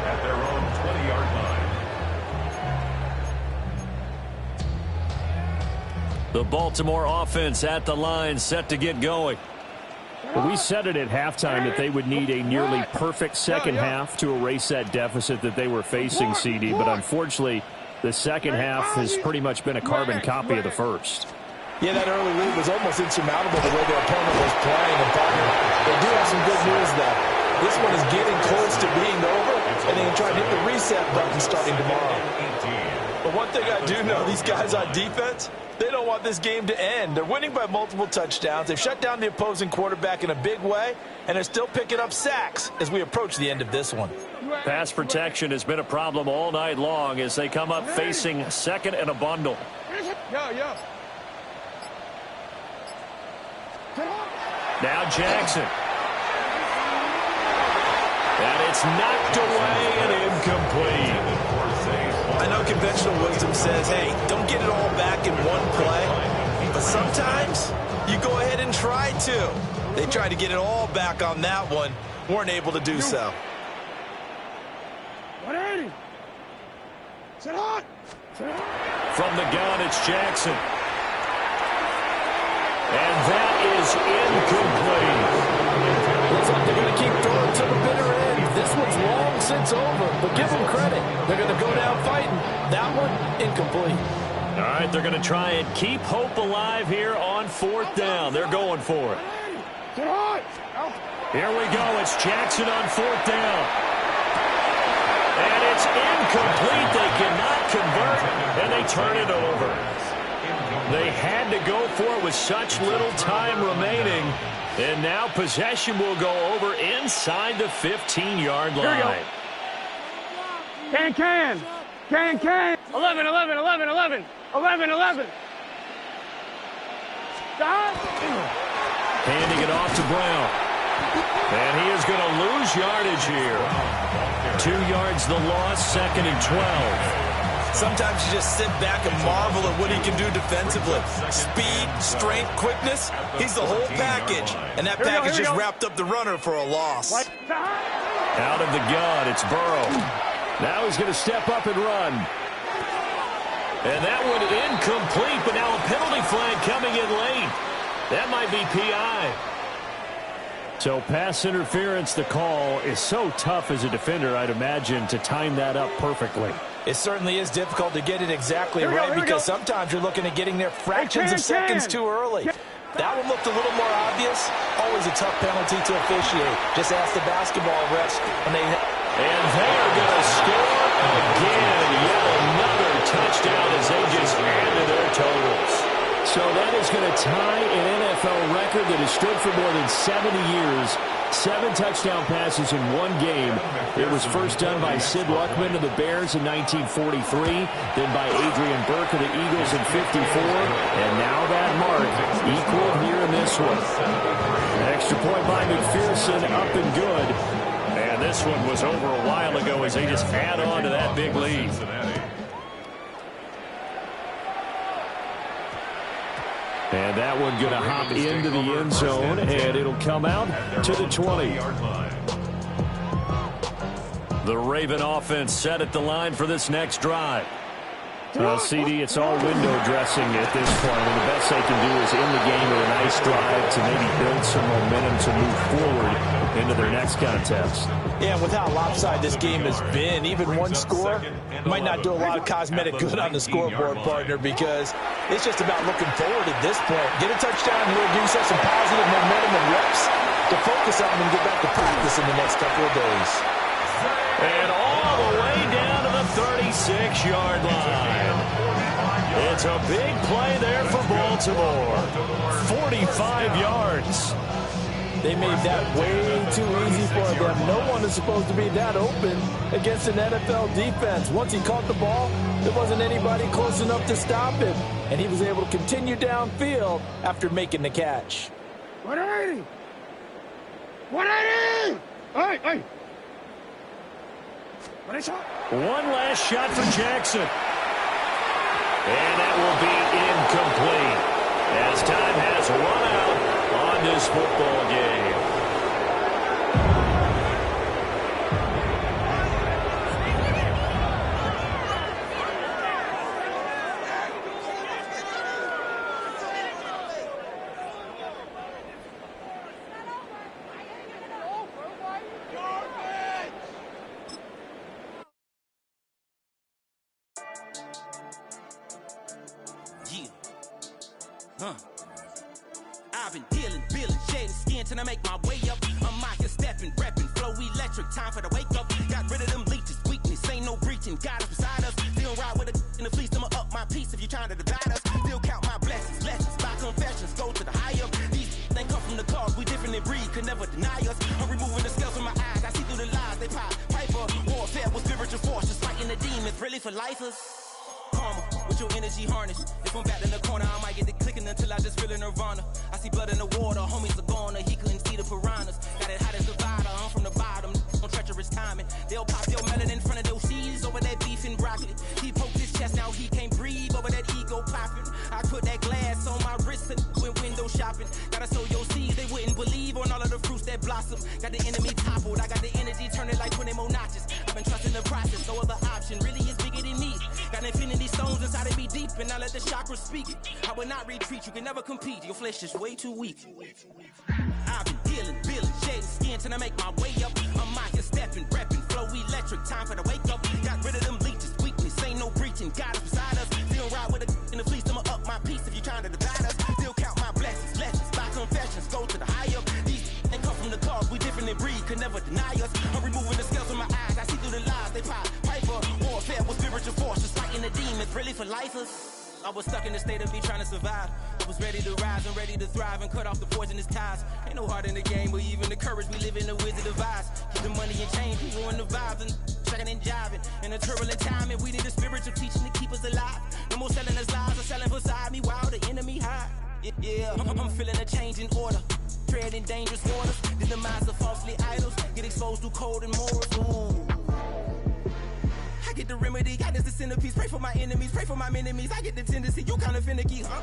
at their own 20-yard line. The Baltimore offense at the line, set to get going. We said it at halftime that they would need a nearly perfect second half to erase that deficit that they were facing, CD. But unfortunately, the second half has pretty much been a carbon copy of the first. Yeah, that early lead was almost insurmountable the way their opponent was playing. And partner, they do have some good news, though. This one is getting close to being over, and they can try to hit the reset button starting tomorrow. But one thing I do know, these guys on defense, They don't want this game to end. They're winning by multiple touchdowns. They've shut down the opposing quarterback in a big way, and they're still picking up sacks as we approach the end of this one. Pass protection has been a problem all night long as they come up facing second and a bundle. Now Jackson. And it's knocked away and incomplete. I know conventional wisdom says, hey, don't get it all back in one play. But sometimes you go ahead and try to. They tried to get it all back on that one. Weren't able to do so. 180. Sit hot. From the gun, it's Jackson. And that is incomplete. Looks like they're going to keep throwing to the bitter end. This one's long since over, but give them credit. They're going to go down fighting. That one, incomplete. All right, they're going to try and keep hope alive here on fourth down. They're going for it. Here we go. It's Jackson on fourth down. And it's incomplete. They cannot convert, and they turn it over. They had to go for it with such little time remaining. And now possession will go over inside the 15-yard line. Can. 11. 11. Stop. Handing it off to Brown. And he is going to lose yardage here. 2 yards the loss, second and 12. Sometimes you just sit back and marvel at what he can do defensively. Speed, strength, quickness, he's the whole package. And that package just wrapped up the runner for a loss. Out of the gun, it's Burrow. Now he's going to step up and run. And that one incomplete, but now a penalty flag coming in late. That might be PI. So pass interference, the call is so tough as a defender, I'd imagine, to time that up perfectly. It certainly is difficult to get it exactly right because sometimes you're looking at getting there fractions of seconds too early. That one looked a little more obvious. Always a tough penalty to officiate. Just ask the basketball refs. And they are going to score again. Yet another touchdown as they just add to their totals. So that is going to tie an NFL record that has stood for more than 70 years. 7 touchdown passes in one game. It was first done by Sid Luckman of the Bears in 1943, then by Adrian Burke of the Eagles in 54, and now that mark equaled here in this one. An extra point by McPherson, up and good. And this one was over a while ago as they just add on to that big lead. And that one going to hop into the end zone, and it'll come out to the 20. The Raven offense set at the line for this next drive. Well, CD, it's all window dressing at this point, and the best they can do is end the game with a nice drive to maybe build some momentum to move forward into their next contest. Yeah, with how lopsided this game has been, even one score might not do a lot of cosmetic good on the scoreboard, partner, because it's just about looking forward at this point. Get a touchdown here, give yourself some positive momentum and reps to focus on and get back to practice in the next couple of days. And all the way down to the 36-yard line. It's a big play there for Baltimore. 45 yards. They made that way too easy for them. No one is supposed to be that open against an NFL defense. Once he caught the ball, there wasn't anybody close enough to stop him. And he was able to continue downfield after making the catch. 180! 180! Hey! One last shot for Jackson. And that will be incomplete as time has run out on this football game. I've been dealing, shedding skin till I make my way up. I'm out here stepping, repping, flow electric, time for the wake up. Got rid of them leeches, weakness, ain't no breaching. Got us beside us, still ride with a in the fleece. I'ma up my piece if you trying to divide us. Still count my different breed, could never deny us. I'm removing the scales from my eyes, I see through the lies they pop. Piper, warfare with spiritual force, just fighting the demons, really for lifers. Karma, with your energy harnessed. If I'm back in the corner, I might get it clicking until I just feel a nirvana. I see blood in the water, homies are gone, he couldn't see the piranhas. Got it hot as divider, I'm from the bottom, on treacherous timing. They'll pop your melon in front of those seeds over that beef and broccoli. He poked his chest, now he can't breathe over that ego popping. I put that glass on my wrist and went window shopping. Gotta sow your seeds, they wouldn't believe on all of the fruits that blossom. Got the enemy toppled, I got the energy turning like 20 more notches. I've been trusting the process, no other option really is bigger than me. Got infinity stones inside of me deep, and I let the chakras speak. I will not retreat, you can never compete, your flesh is way too weak. I've been healing, building, shading skin till I make my way up. I'm out here stepping, repping, flow electric, time for the wake up. Got rid of them leeches, weakness, ain't no breaching, God is beside us. Still ride with a in the fleece, I'ma up my piece if you trying to divide us. Still count my blessings, lessons, by confessions, go to the high up. These they come from the cause, we different in breed, could never deny us. I'm removing the scales from my eyes, I see through the lies they pop. Piper, warfare with spiritual force, just fighting the demons, really for lifers. I was stuck in the state of me trying to survive. I was ready to rise and ready to thrive and cut off the poisonous ties. Ain't no heart in the game or even the courage. We live in the wizard of Oz. Keep the money and change, we ruin the vibes and checking and jiving. In a turbulent time, and we need a spiritual teaching to keep us alive. No more selling us lies or selling beside me while the enemy high. Yeah, I'm feeling a change in order. Treading dangerous waters. The demise of falsely idols. Get exposed to cold and morals. Ooh. I get the remedy, God is the centerpiece. Pray for my enemies, pray for my enemies. I get the tendency, you kinda finicky, huh?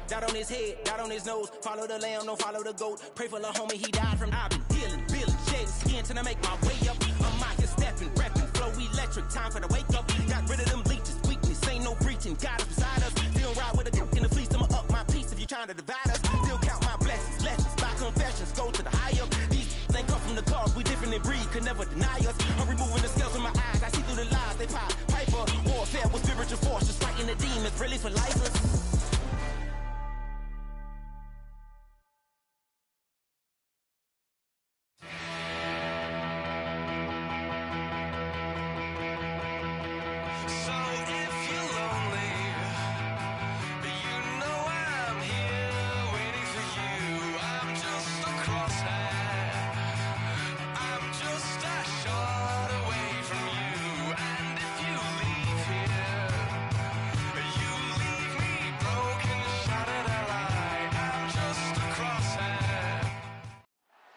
Dot on his head, dot on his nose. Follow the lamb, don't follow the goat. Pray for the homie, he died from. I've been healing, building, shedding skin till I make my way up. I'm out here stepping, repping, flow electric, time for the wake up. Got rid of them leeches, weakness, ain't no breaching. God is beside us. Still ride with a dick in the fleece, I'ma up my piece if you trying to divide us. Still count my blessings, lessons, by confessions, go to the high up. These ain't come from the cause, we different in breed, could never deny us. I'm removing the scales from my eyes, I see through the lies they pop. Piper, warfare with spiritual force, just fighting the demons, really for lifers.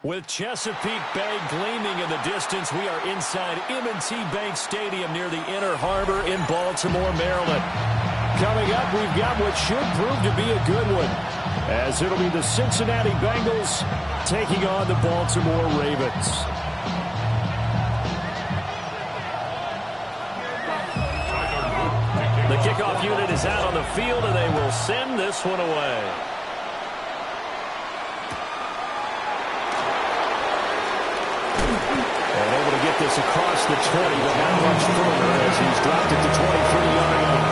With Chesapeake Bay gleaming in the distance, we are inside M&T Bank Stadium near the Inner Harbor in Baltimore, Maryland. Coming up, we've got what should prove to be a good one, as it'll be the Cincinnati Bengals taking on the Baltimore Ravens. The kickoff unit is out on the field, and they will send this one away. Get this across the 20, but not much further as he's dropped it to 23-yard line.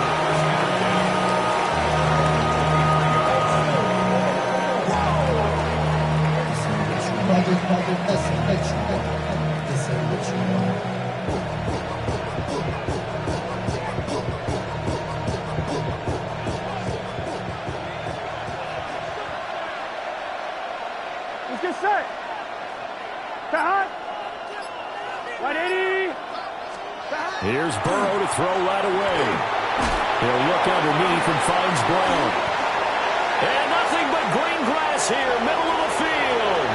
Let's get set. Cut. Here's Burrow to throw right away. He'll look underneath and finds Brown. And nothing but green grass here, middle of the field.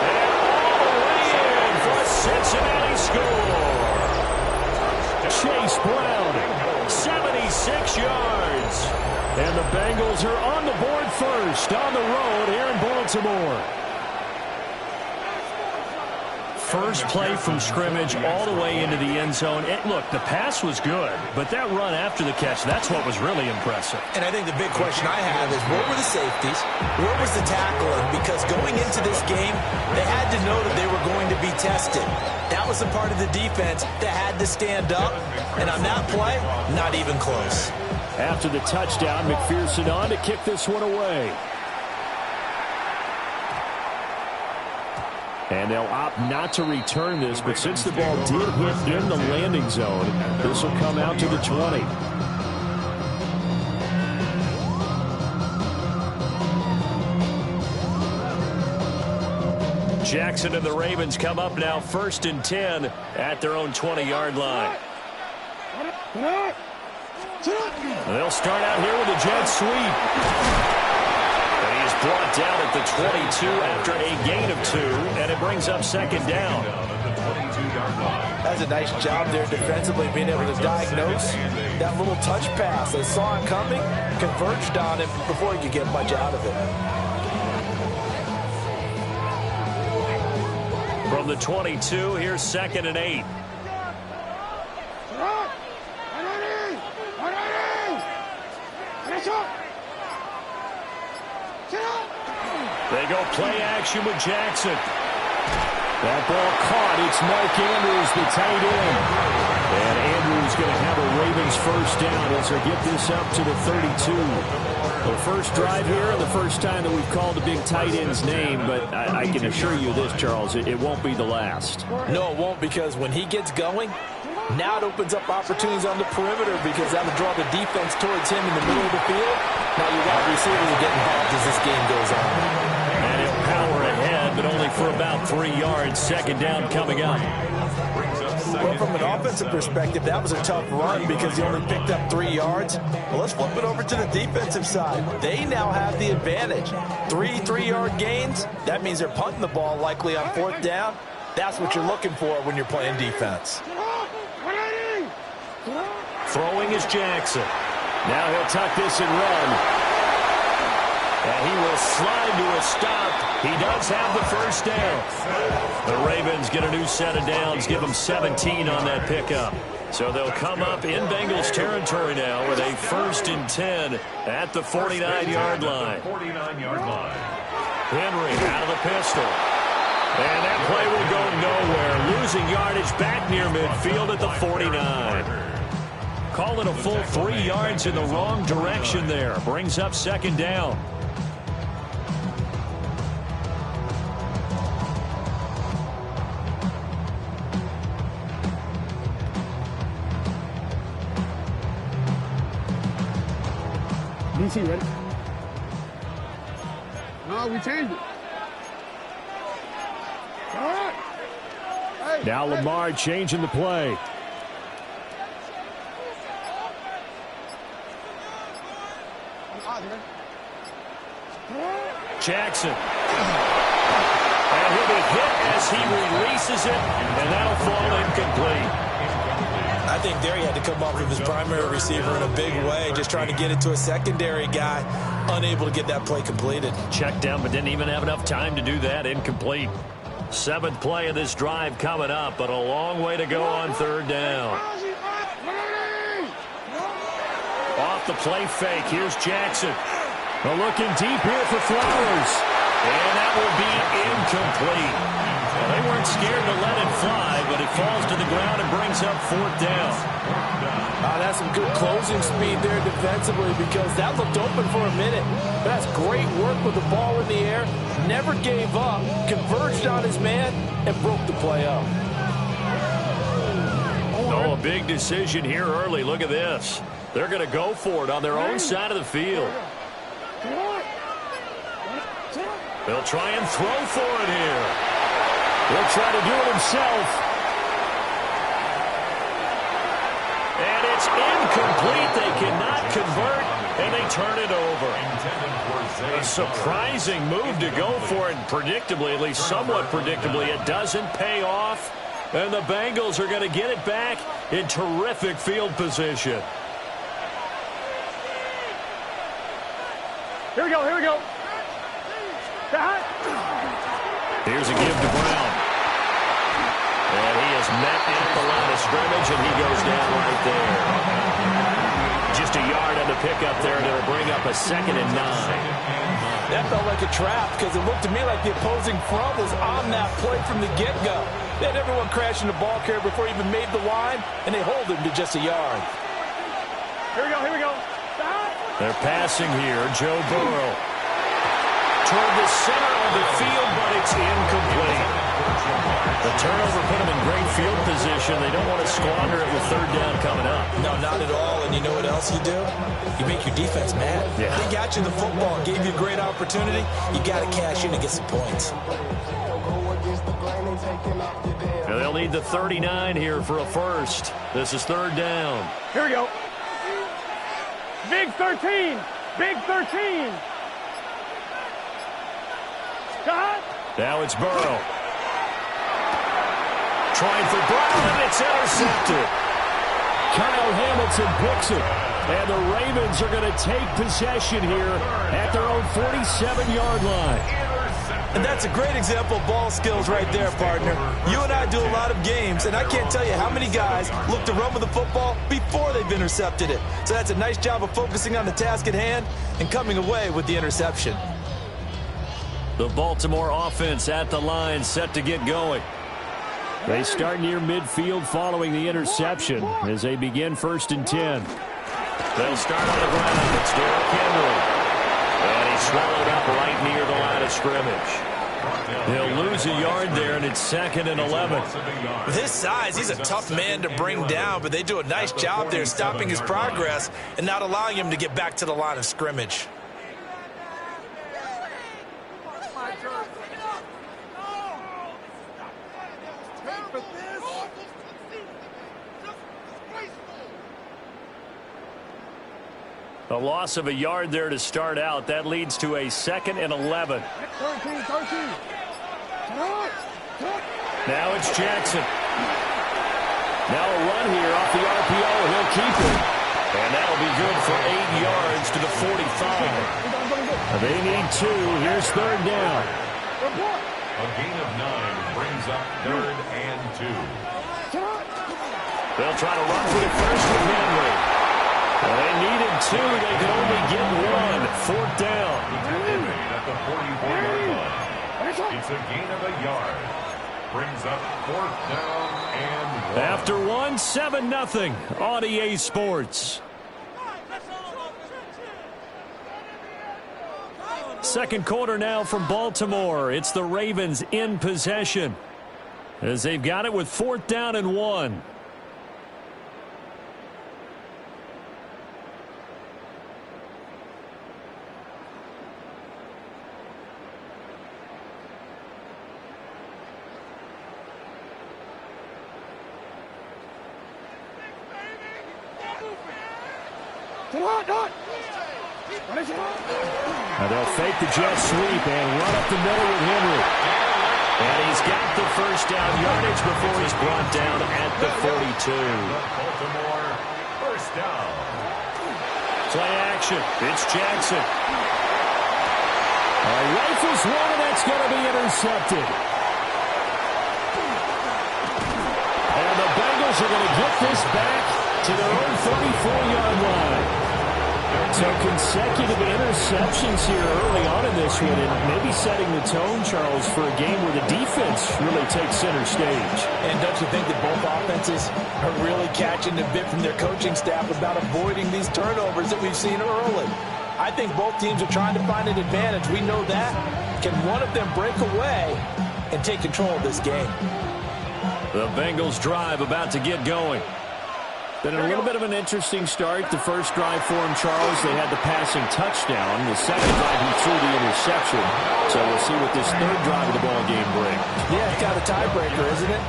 And all the way in for a Cincinnati score. Chase Brown, 76 yards. And the Bengals are on the board first on the road here in Baltimore. First play from scrimmage all the way into the end zone. Look, the pass was good, but that run after the catch, that's what was really impressive. And I think the big question I have is, what were the safeties? Where was the tackler? Because going into this game, they had to know that they were going to be tested. That was the part of the defense that had to stand up. And on that play, not even close. After the touchdown, McPherson on to kick this one away. And they'll opt not to return this, but since the ball did hit in the landing zone, this will come out to the 20. Jackson and the Ravens come up now 1st and 10 at their own 20-yard line. They'll start out here with a jet sweep. And he's brought down at the 22 after a gain of 2, and it brings up 2nd down. That's a nice job there defensively, being able to diagnose that little touch pass. They saw it coming, converged on it before he could get much out of it. From the 22, here's 2nd and 8. They go play action with Jackson. That ball caught. It's Mark Andrews, the tight end. And Andrews going to have a Ravens first down as they get this up to the 32. The first drive here and the first time that we've called the big tight end's name, but I can assure you this, Charles, it won't be the last. No, it won't, because when he gets going, now it opens up opportunities on the perimeter because that'll draw the defense towards him in the middle of the field. Now your wide receivers will get involved as this game goes on. And he'll power ahead, but only for about 3 yards. 2nd down coming up. Well, from an offensive perspective, that was a tough run because he only picked up 3 yards. Well, let's flip it over to the defensive side. They now have the advantage. 3-3-yard gains. That means they're punting the ball likely on 4th down. That's what you're looking for when you're playing defense. Throwing is Jackson. Now he'll tuck this and run. And he will slide to a stop. He does have the first down. The Ravens get a new set of downs, give them 17 on that pickup. So they'll come up in Bengals territory now with a 1st and 10 at the 49-yard line. 49-yard line. Henry out of the pistol. And that play will go nowhere. Losing yardage back near midfield at the 49. Call it a full 3 yards in the wrong direction there. Brings up 2nd down. DC, ready? No, we changed it. All right. Hey, now Lamar changing the play. Jackson. And he'll be hit as he releases it, and that'll fall incomplete. I think there he had to come up with his primary receiver in a big way, just trying to get it to a secondary guy, unable to get that play completed. Checked down, but didn't even have enough time to do that. Incomplete. 7th play of this drive coming up, but a long way to go on 3rd down. Off the play fake, here's Jackson. Looking deep here for Flowers. And that will be incomplete. Well, they weren't scared to let it fly, but it falls to the ground and brings up 4th down. That's some good closing speed there defensively because that looked open for a minute. But that's great work with the ball in the air. Never gave up, converged on his man, and broke the play up. Oh, a big decision here early. Look at this. They're going to go for it on their own side of the field. They'll try and throw for it here. He'll try to do it himself. And it's incomplete. They cannot convert, and they turn it over. A surprising move to go for it, and predictably, at least somewhat predictably, it doesn't pay off. And the Bengals are going to get it back in terrific field position. Here we go, here we go. Here's a give to Brown. And he is met at the line of scrimmage, and he goes down right there. Just a yard on the pickup there, and it'll bring up a 2nd and 9. That felt like a trap because it looked to me like the opposing front was on that play from the get-go. They had everyone crashing the ball carrier before he even made the line, and they hold him to just a yard. Here we go, here we go. They're passing here. Joe Burrow toward the center of the field, but it's incomplete. The turnover put them in great field position. They don't want to squander it with 3rd down coming up. No, not at all. And you know what else you do? You make your defense mad. Yeah. They got you the football, gave you a great opportunity. You got to cash in and get some points. And they'll need the 39 here for a first. This is third down. Here we go. Big 13. Big 13. Cut. Now it's Burrow. Trying for Brown, and it's intercepted. Kyle Hamilton picks it. And the Ravens are going to take possession here at their own 47-yard line. And that's a great example of ball skills right there, partner. You and I do a lot of games, and I can't tell you how many guys look to run with the football before they've intercepted it. So that's a nice job of focusing on the task at hand and coming away with the interception. The Baltimore offense at the line, set to get going. They start near midfield following the interception as they begin 1st and 10. They'll start on the ground. It's Derrick Henry. And he's swallowed up right near the line of scrimmage. They'll lose a yard there, and it's 2nd and 11. With his size, he's a tough man to bring down, but they do a nice job there stopping his progress and not allowing him to get back to the line of scrimmage. A loss of a yard there to start out. That leads to a 2nd and 11. Now it's Jackson. Now a run here off the RPO. He'll keep it. And that'll be good for 8 yards to the 45. They need 2. Here's 3rd down. A gain of 9 brings up 3rd and 2. They'll try to run for the first with Henry. Well, they needed 2. They could only get 1. 4th down. At the 44-yard line. It's a gain of a yard. Brings up 4th down and 1. After 1, 7-0 on EA Sports. Second quarter now from Baltimore. It's the Ravens in possession as they've got it with 4th down and 1. Now they'll fake the jet sweep and run up the middle with Henry. And he's got the first down yardage before he's brought down at the 42. Baltimore first down. Play action. It's Jackson. Rifles one, and that's going to be intercepted. And the Bengals are going to get this back to their own 34-yard line. So consecutive interceptions here early on in this one, and maybe setting the tone, Charles, for a game where the defense really takes center stage. And don't you think that both offenses are really catching the bit from their coaching staff about avoiding these turnovers that we've seen early? I think both teams are trying to find an advantage. We know that. Can one of them break away and take control of this game? The Bengals drive about to get going. Been a little bit of an interesting start. The first drive for him, Charles, they had the passing touchdown. The second drive, he threw the interception. So we'll see what this third drive of the ball game brings. Yeah, it's got a tiebreaker, isn't it?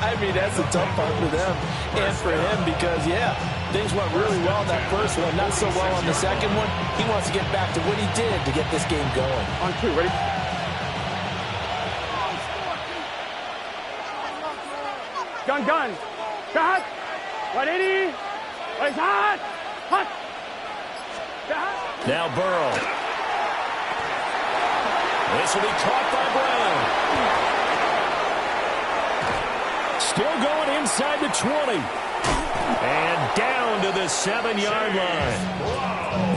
I mean, that's the tough part for them and for him because, yeah, things went really well in that first one, not so well on the second one. He wants to get back to what he did to get this game going. On 2, ready? Gun. Cut. 180. It's hot. Hot. Now Burrow. This will be caught by Brown. Still going inside the 20. And down to the 7-yard line.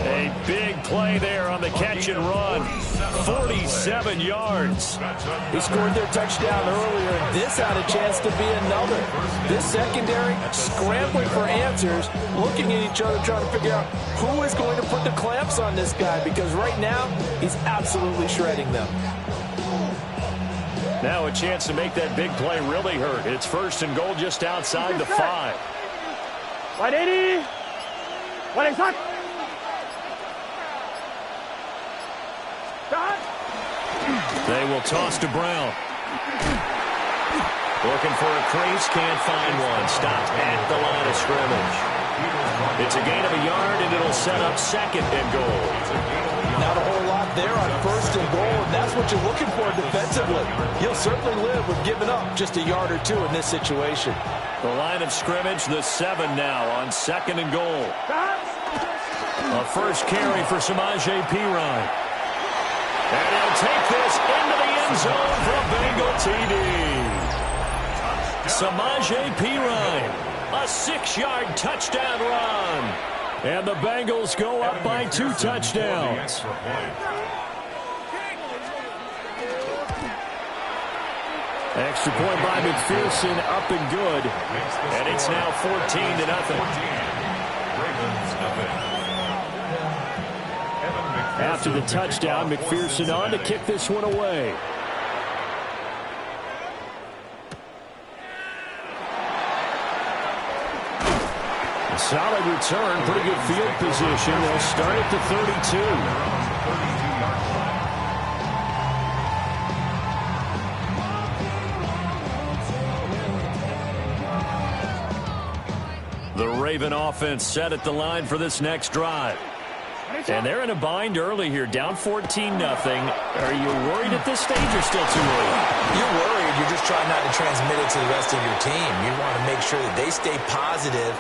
A big play there on the catch and run. 47 yards. He scored their touchdown earlier, and this had a chance to be another. This secondary scrambling for answers, looking at each other, trying to figure out who is going to put the clamps on this guy, because right now he's absolutely shredding them. Now a chance to make that big play really hurt. It's 1st and goal just outside the 5. 180. 180. They will toss to Brown. Looking for a crease, can't find one. Stopped at the line of scrimmage. It's a gain of a yard, and it'll set up second and goal. Not a whole lot there on first and goal, and that's what you're looking for defensively. You'll certainly live with giving up just a yard or two in this situation. The line of scrimmage, the 7 now on second and goal. A first carry for Samaje Perine. And he'll take this into the end zone for a Bengal TD. Samaje Perine, a 6-yard touchdown run. And the Bengals go up by 2 touchdowns. Extra point by McPherson, up and good. And it's now 14-0. After the touchdown, McPherson on to kick this one away. Solid return, pretty good field position. They'll start at the 32. The Raven offense set at the line for this next drive. And they're in a bind early here, down 14-0. Are you worried at this stage or still too early? You're worried. You're just trying not to transmit it to the rest of your team. You want to make sure that they stay positive.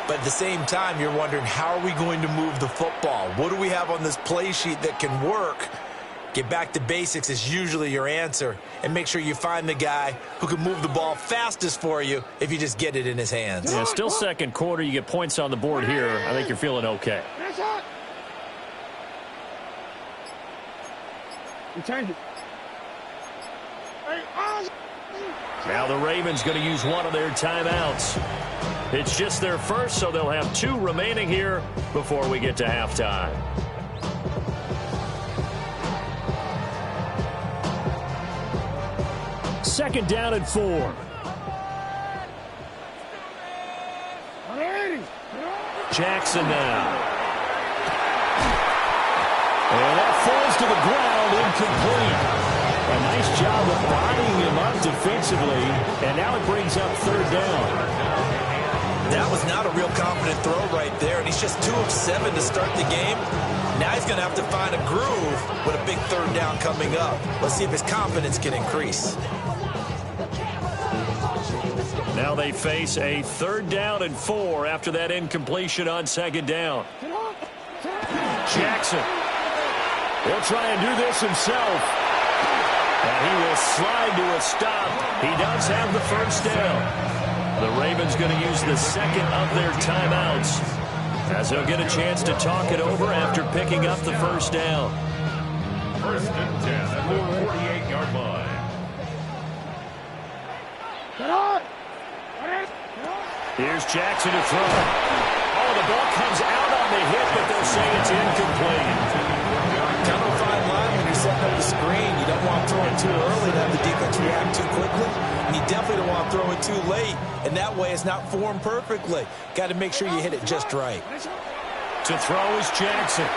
But at the same time, you're wondering, how are we going to move the football? What do we have on this play sheet that can work? Get back to basics is usually your answer. And make sure you find the guy who can move the ball fastest for you if you just get it in his hands. Yeah, still second quarter. You get points on the board here. I think you're feeling okay. Now the Ravens going to use one of their timeouts. It's just their first, so they'll have 2 remaining here before we get to halftime. Second down and 4. Jackson now. And that falls to the ground, incomplete. A nice job of bodying him up defensively, and now it brings up third down. That was not a real confident throw right there, and he's just 2 of 7 to start the game. Now he's going to have to find a groove with a big third down coming up. Let's see if his confidence can increase. Now they face a third down and 4 after that incompletion on second down. Jackson. He'll try and do this himself. And he will slide to a stop. He does have the first down. The Ravens going to use the second of their timeouts, as they'll get a chance to talk it over after picking up the first down. First and 10 at the 48-yard line. Here's Jackson to throw. Oh, the ball comes out on the hit, but they'll say it's incomplete. Kind of a fine line when you're setting up the screen. You don't want to throw it too early to have the defense react too quickly. And you definitely don't want to throw it too late. And that way it's not formed perfectly. Got to make sure you hit it just right. To throw is Jackson.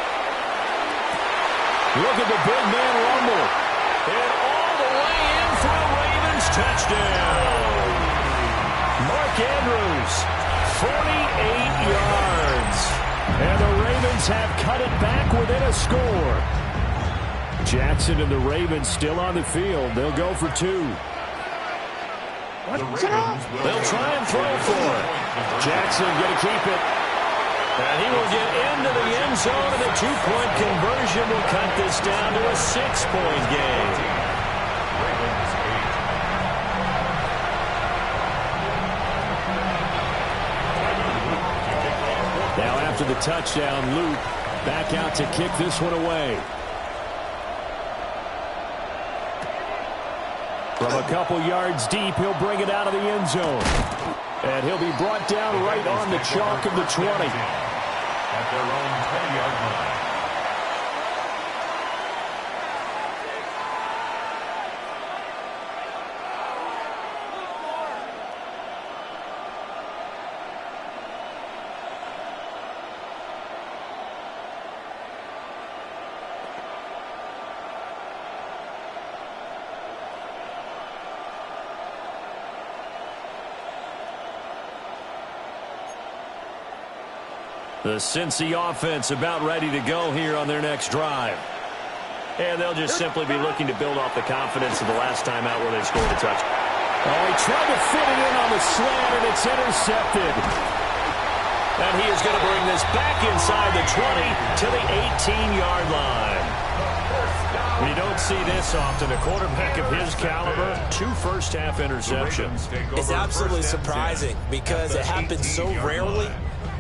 Look at the big man rumble. And all the way in for a Ravens touchdown. Mark Andrews, 48 yards. And the Ravens have cut it back within a score. Jackson and the Ravens still on the field. They'll go for 2. They'll try and throw for it. Jackson going to keep it. And he will get into the end zone, and the 2-point conversion will cut this down to a 6-point game. Now after the touchdown, Luke back out to kick this one away. From a couple yards deep, he'll bring it out of the end zone. And he'll be brought down right on the chalk of the 20. At their own 20-yard line. The Cincy offense about ready to go here on their next drive. And they'll just simply be looking to build off the confidence of the last time out where they scored a touchdown. Oh, he tried to fit it in on the slant, and it's intercepted. And he is going to bring this back inside the 20 to the 18-yard line. We don't see this often. A quarterback of his caliber, 2 first-half interceptions. It's absolutely surprising because it happens so rarely.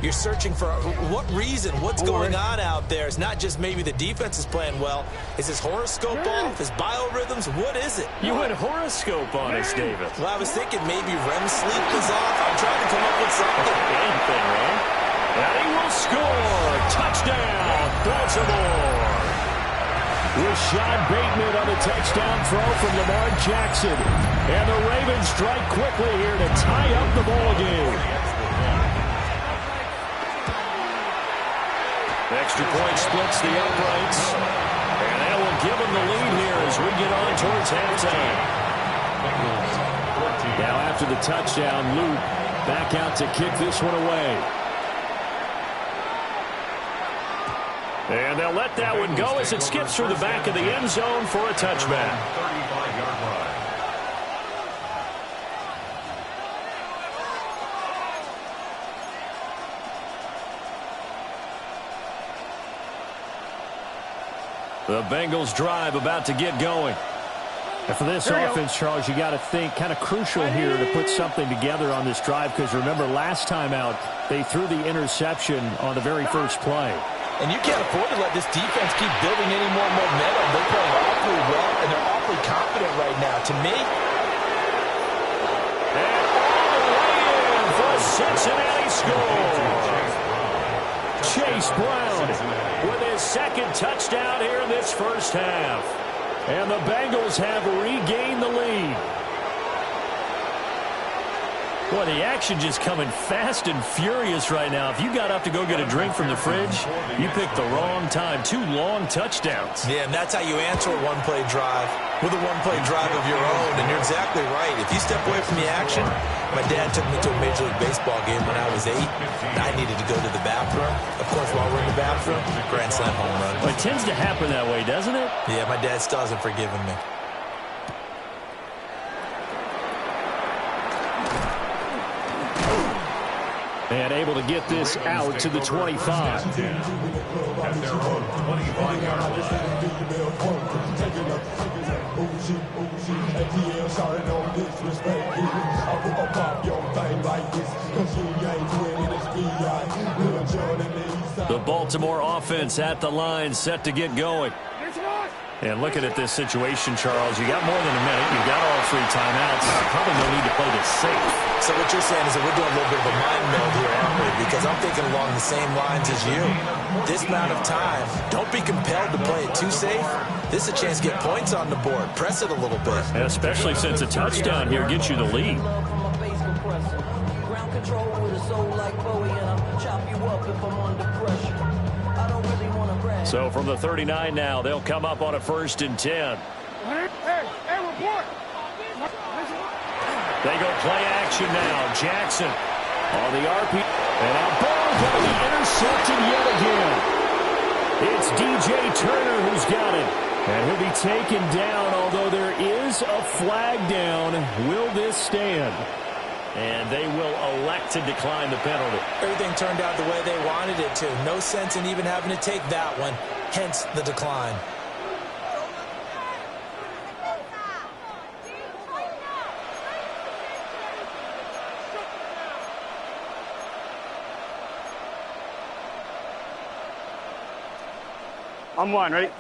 You're searching for what reason, what's going on out there. It's not just maybe the defense is playing well. Is his horoscope off? His biorhythms? What is it? You went horoscope on us, David. Well, I was thinking maybe REM sleep was off. I'm trying to come up with something. Anything, man. And he will score. Touchdown, Baltimore. Rashad Bateman on a touchdown throw from Lamar Jackson. And the Ravens strike quickly here to tie up the ball game. Extra point splits the uprights. And that will give them the lead here as we get on towards halftime. Now after the touchdown, Luke back out to kick this one away. And they'll let that one go as it skips through the back of the end zone for a touchback. 35-yard line. The Bengals drive about to get going. And for this offense, Charles, you got to think kind of crucial here to put something together on this drive because remember last time out they threw the interception on the very first play. And you can't afford to let this defense keep building any more momentum. They're playing awfully well, and they're awfully confident right now. To me, and all the way in for a Cincinnati score. Chase Brown with his second touchdown here in this first half. And the Bengals have regained the lead. Boy, the action just coming fast and furious right now. If you got up to go get a drink from the fridge, you picked the wrong time. 2 long touchdowns. Yeah, and that's how you answer a one-play drive with a one-play drive of your own. And you're exactly right. If you step away from the action, my dad took me to a Major League Baseball game when I was 8. I needed to go to the bathroom. Of course, while we're in the bathroom, grand slam home run. Well, it tends to happen that way, doesn't it? Yeah, my dad still hasn't forgiven me. And able to get this out to the 25. At their own 25-yard line. The Baltimore offense at the line, set to get going. And looking at this situation, Charles, you got more than a minute. You've got all 3 timeouts. Probably no need to play this safe. So what you're saying is that we're doing a little bit of a mind meld here, aren't we? Because I'm thinking along the same lines as you. This amount of time, don't be compelled to play it too safe. This is a chance to get points on the board. Press it a little bit. And especially since a touchdown here gets you the lead. Ground control with a soul like Bowie, and I'll chop you up if I'm under pressure. I don't really want to brag. So from the 39 now, they'll come up on a 1st and 10. Hey, report. They go play action now. Jackson on the RP. And our ball going to be intercepted yet again. It's DJ Turner who's got it. And he'll be taken down, although there is a flag down. Will this stand? And they will elect to decline the penalty. Everything turned out the way they wanted it to. No sense in even having to take that one. Hence the decline. I'm one, ready?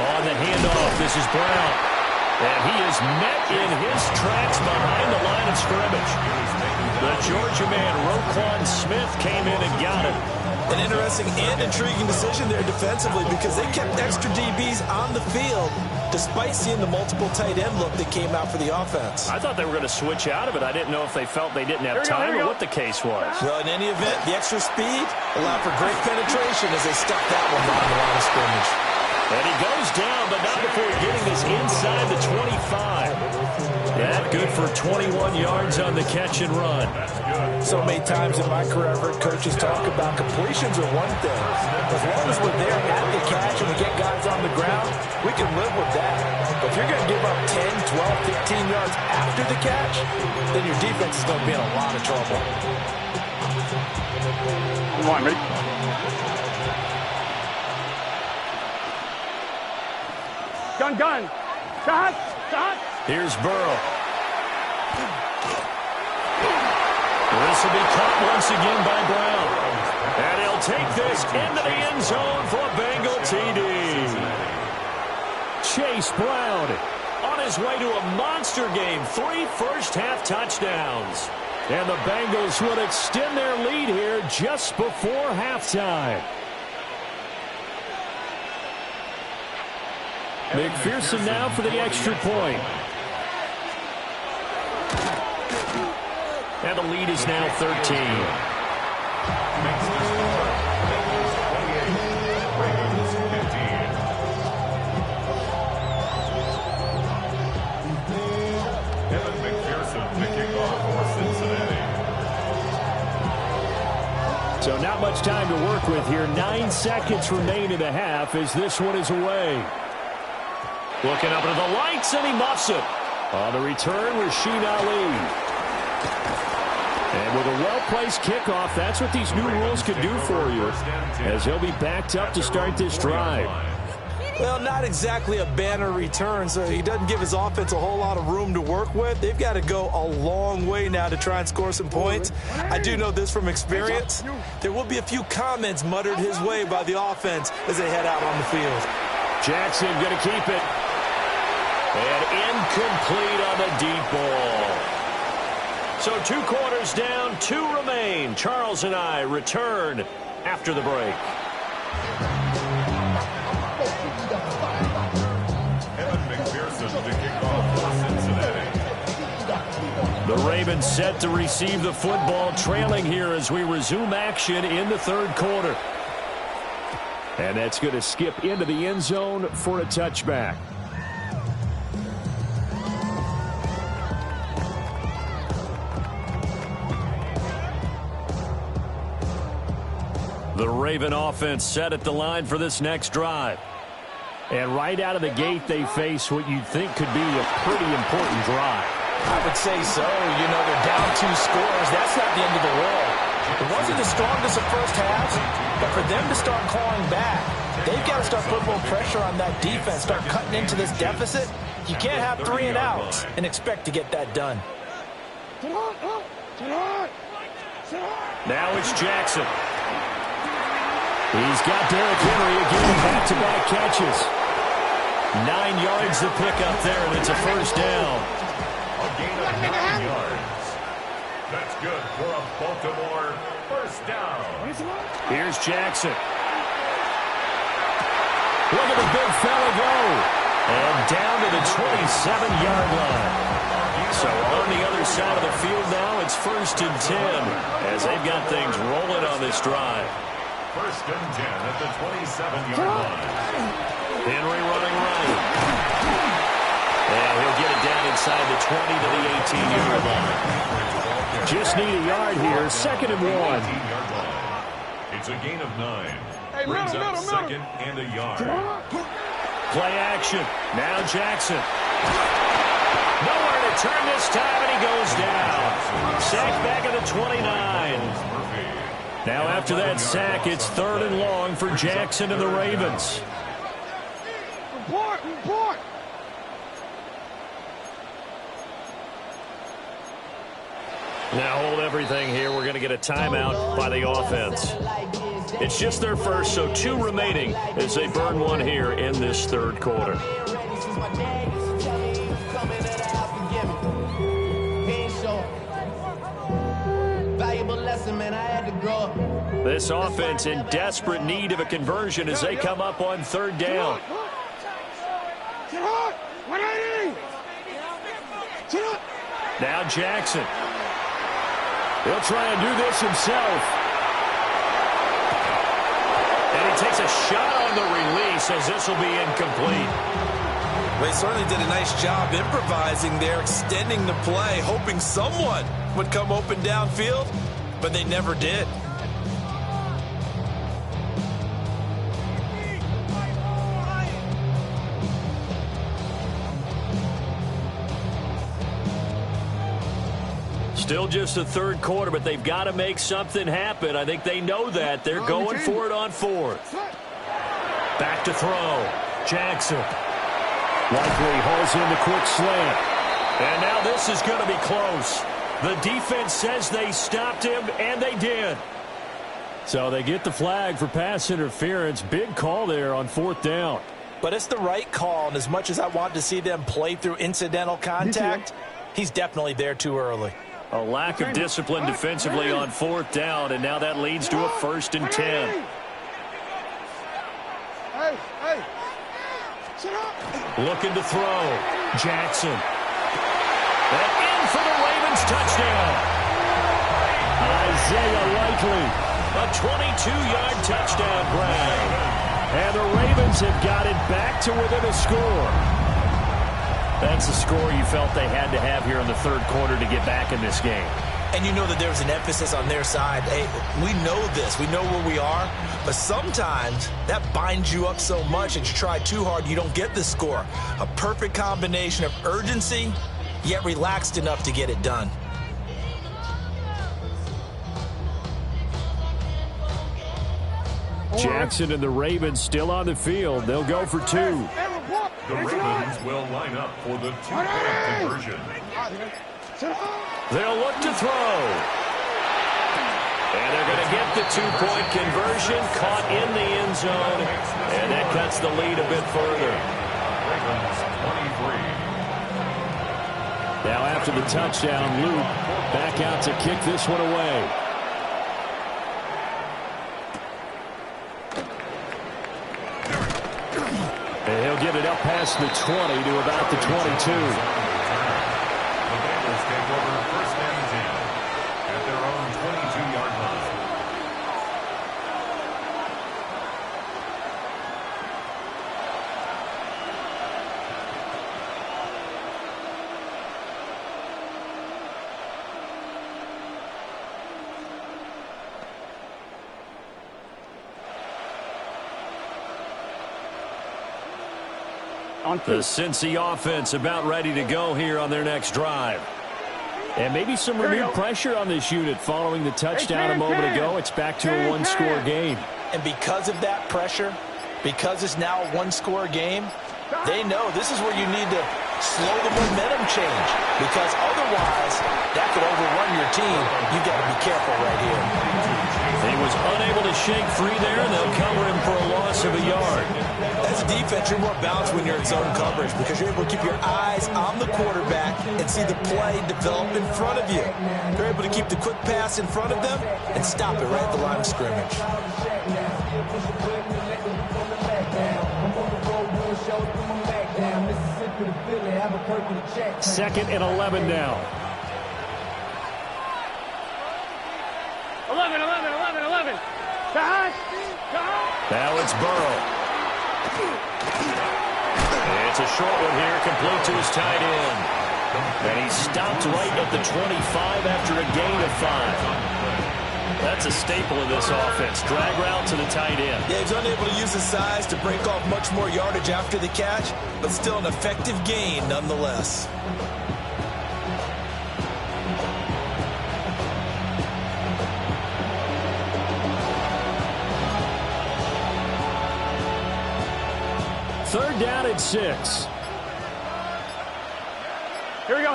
On the handoff, this is Brown. And he is met in his tracks behind the line of scrimmage. The Georgia man, Roquan Smith, came in and got him. An interesting and intriguing decision there defensively because they kept extra DBs on the field despite seeing the multiple tight end look that came out for the offense. I thought they were going to switch out of it. I didn't know if they felt they didn't have time or what the case was. Well, in any event, the extra speed allowed for great penetration as they stuck that one behind the line of scrimmage. And he goes down, but not before getting this inside the 25. That good for 21 yards on the catch and run. So many times in my career, I've heard coaches talk about completions are one thing. As long as we're there at the catch and we get guys on the ground, we can live with that. But if you're going to give up 10, 12, 15 yards after the catch, then your defense is going to be in a lot of trouble. Come on, ready? Gun. Shot. Here's Burrow. This will be caught once again by Brown. And he'll take this into the end zone for a Bengal TD. Chase Brown on his way to a monster game. 3 first-half touchdowns. And the Bengals will extend their lead here just before halftime. McPherson now for the extra point. And the lead is now 13. So not much time to work with here. 9 seconds remain in the half as this one is away. Looking up into the lights, and he muffs it. On the return, Rashid Ali. And with a well-placed kickoff, that's what these new rules can do for you, as he'll be backed up to start this drive. Well, not exactly a banner return, so he doesn't give his offense a whole lot of room to work with. They've got to go a long way now to try and score some points. I do know this from experience. There will be a few comments muttered his way by the offense as they head out on the field. Jackson going to keep it. And incomplete on the deep ball. So 2 quarters down, 2 remain. Charles and I return after the break. The Ravens set to receive the football, trailing here as we resume action in the 3rd quarter. And that's going to skip into the end zone for a touchback. The Raven offense set at the line for this next drive. And right out of the gate, they face what you'd think could be a pretty important drive. I would say so. You know, they're down 2 scores. That's not the end of the world. It wasn't the strongest of first halves, but for them to start clawing back, they've got to start putting more pressure on that defense, start cutting into this deficit. You can't have 3 and outs and expect to get that done. Now it's Jackson. He's got Derrick Henry again, back-to-back catches. 9 yards to pick up there, and it's a first down. A gain of 9 yards. That's good for a Baltimore first down. Here's Jackson. Look at the big fella go. And down to the 27-yard line. So on the other side of the field now, it's 1st and 10 as they've got things rolling on this drive. 1st and 10 at the 27-yard line. Henry running right. And he'll get it down inside the 20 to the 18-yard line. Just need a yard here, 2nd and 1. It's a gain of 9. Brings up 2nd and a yard. Play action. Now Jackson. Nowhere to turn this time, and he goes down. Sacked back at the 29. Now after that sack, it's 3rd and long for Jackson and the Ravens. Report. Now hold everything here. We're going to get a timeout by the offense. It's just their first, so 2 remaining as they burn 1 here in this 3rd quarter. This offense in desperate need of a conversion as they come up on 3rd down. Now Jackson. He'll try and do this himself. And he takes a shot on the release as this will be incomplete. They certainly did a nice job improvising there, extending the play, hoping someone would come open downfield, but they never did. Still just the third quarter, but they've got to make something happen. I think they know that. They're going for it on fourth. Back to throw. Jackson. Likely hauls in the quick slant. And now this is going to be close. The defense says they stopped him, and they did. So they get the flag for pass interference. Big call there on fourth down. But it's the right call, and as much as I want to see them play through incidental contact, he's definitely there too early. A lack of discipline defensively on fourth down, and now that leads to a 1st and 10. Looking to throw. Jackson. And in for the Ravens touchdown. Isaiah Likely. A 22-yard touchdown grab. And the Ravens have got it back to within a score. That's the score you felt they had to have here in the third quarter to get back in this game. And you know that there's an emphasis on their side. Hey, we know this. We know where we are. But sometimes that binds you up so much that you try too hard, you don't get the score. A perfect combination of urgency, yet relaxed enough to get it done. Jackson and the Ravens still on the field. They'll go for 2. The Ravens will line up for the 2-point conversion. They'll look to throw. And they're going to get the 2-point conversion, caught in the end zone, and that cuts the lead a bit further. Ravens 23. Now after the touchdown, Luke back out to kick this one away. And he'll get it up past the 20 to about the 22. The Bengals take over 1st and 10 at their own 22-yard line. The Cincy offense about ready to go here on their next drive. And maybe some renewed pressure on this unit following the touchdown a moment ago. It's back to a one-score game. And because of that pressure, because it's now a one-score game, they know this is where you need to slow the momentum change, because otherwise that could overrun your team. You've got to be careful right here. He was unable to shake free there, and they'll cover him for a loss of a yard. As a defense, you're more balanced when you're in zone coverage because you're able to keep your eyes on the quarterback and see the play develop in front of you. You're able to keep the quick pass in front of them and stop it right at the line of scrimmage. 2nd and 11 now. 11. Now it's Burrow. It's a short one here, complete to his tight end. And he stopped right at the 25 after a gain of 5. That's a staple of this offense. Drag route to the tight end. Yeah, he's unable to use his size to break off much more yardage after the catch, but still an effective gain nonetheless. Third down and 6. Here we go.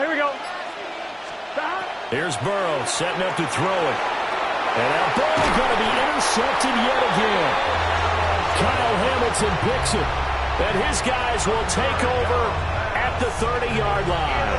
Here's Burrow setting up to throw it. And now Burrow going to be intercepted yet again. Kyle Hamilton picks it. And his guys will take over at the 30-yard line.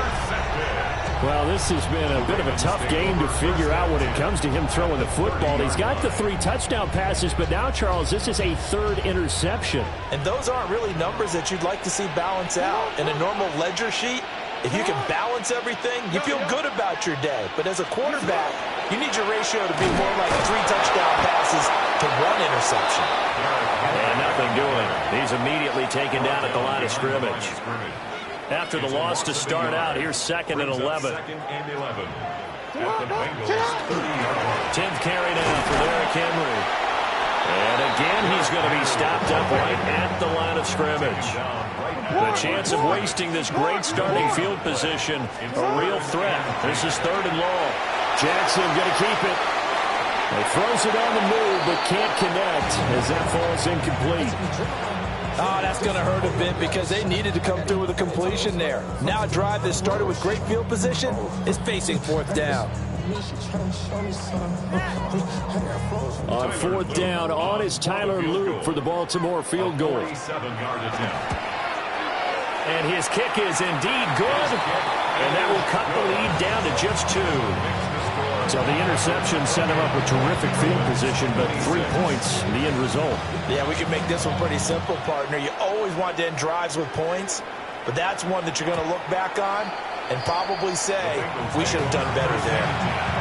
Well, this has been a bit of a tough game to figure out when it comes to him throwing the football. He's got the 3 touchdown passes, but now, Charles, this is a 3rd interception. And those aren't really numbers that you'd like to see balance out. In a normal ledger sheet, If you can balance everything, you feel good about your day. But as a quarterback, you need your ratio to be more like 3 touchdown passes to 1 interception. And nothing doing. He's immediately taken down at the line of scrimmage. After the loss to start out, here's 2nd and 11. 10th carry now for Derrick Henry. And again, he's going to be stopped up right at the line of scrimmage. The chance of wasting this great starting field position, a real threat. This is 3rd and long. Jackson going to keep it. He throws it on the move, but can't connect as that falls incomplete. Oh, that's going to hurt a bit because they needed to come through with a completion there. Now a drive that started with great field position is facing 4th down. On 4th down, on is Tyler Luke for the Baltimore field goal. And his kick is indeed good. And that will cut the lead down to just 2. So the interception set him up with terrific field position, but 3 points, the end result. Yeah, we can make this one pretty simple, partner. You always want to end drives with points, but that's one that you're going to look back on and probably say, we should have done better there.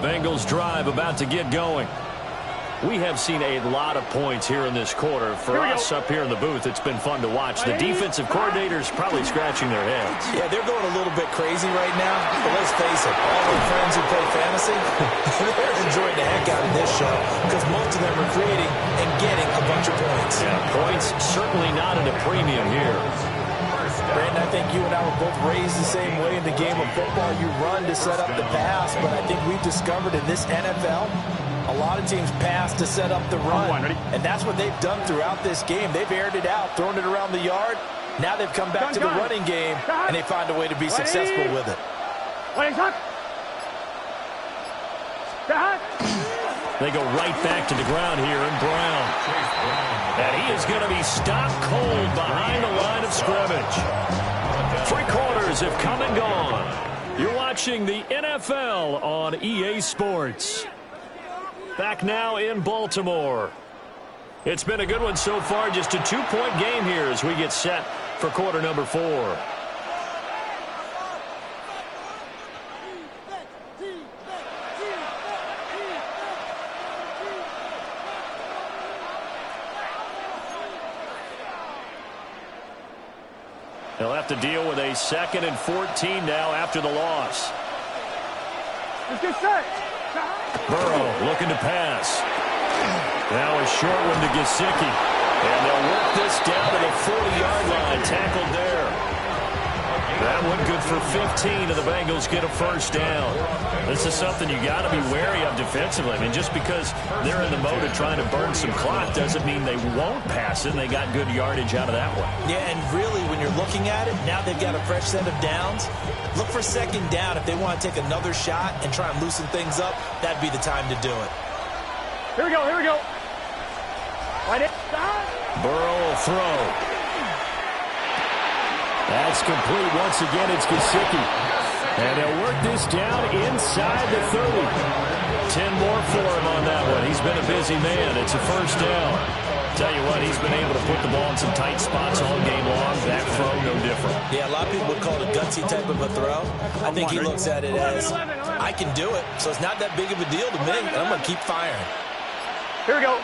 Bengals drive about to get going. We have seen a lot of points here in this quarter. For us up here in the booth, it's been fun to watch. The defensive coordinators probably scratching their heads. Yeah, they're going a little bit crazy right now. But let's face it, all their friends who play fantasy, they're enjoying the heck out of this show because most of them are creating and getting a bunch of points. Yeah, points certainly not at a premium here. Brandon, I think you and I were both raised the same way in the game of football. You run to set up the pass, but I think we've discovered in this NFL, a lot of teams pass to set up the run, and that's what they've done throughout this game. They've aired it out, thrown it around the yard. Now they've come back to the running game, and they find a way to be successful with it. They go right back to the ground here in Brown. And he is going to be stopped cold behind the line of scrimmage. 3 quarters have come and gone. You're watching the NFL on EA Sports. Back now in Baltimore. It's been a good one so far. Just a 2-point game here as we get set for quarter number 4. They'll have to deal with a 2nd and 14 now after the loss. Let's get set. Burrow looking to pass. Now a short one to Gesicki. And they'll work this down to the 40-yard line. Tackled there. That one good for 15, and the Bengals get a first down. This is something you got to be wary of defensively. I mean, just because they're in the mode of trying to burn some clock doesn't mean they won't pass it. They got good yardage out of that one. Yeah, and really, when you're looking at it, now they've got a fresh set of downs. Look for 2nd down. If they want to take another shot and try and loosen things up, that'd be the time to do it. Here we go, here we go. Burrow will throw. That's complete. Once again, it's Gesicki. And they'll work this down inside the 30. 10 more for him on that one. He's been a busy man. It's a first down. Tell you what, he's been able to put the ball in some tight spots all game long. That throw, no different. Yeah, a lot of people would call it a gutsy type of a throw. I think he looks at it as, I can do it, so it's not that big of a deal to me, and I'm going to keep firing. Here we go.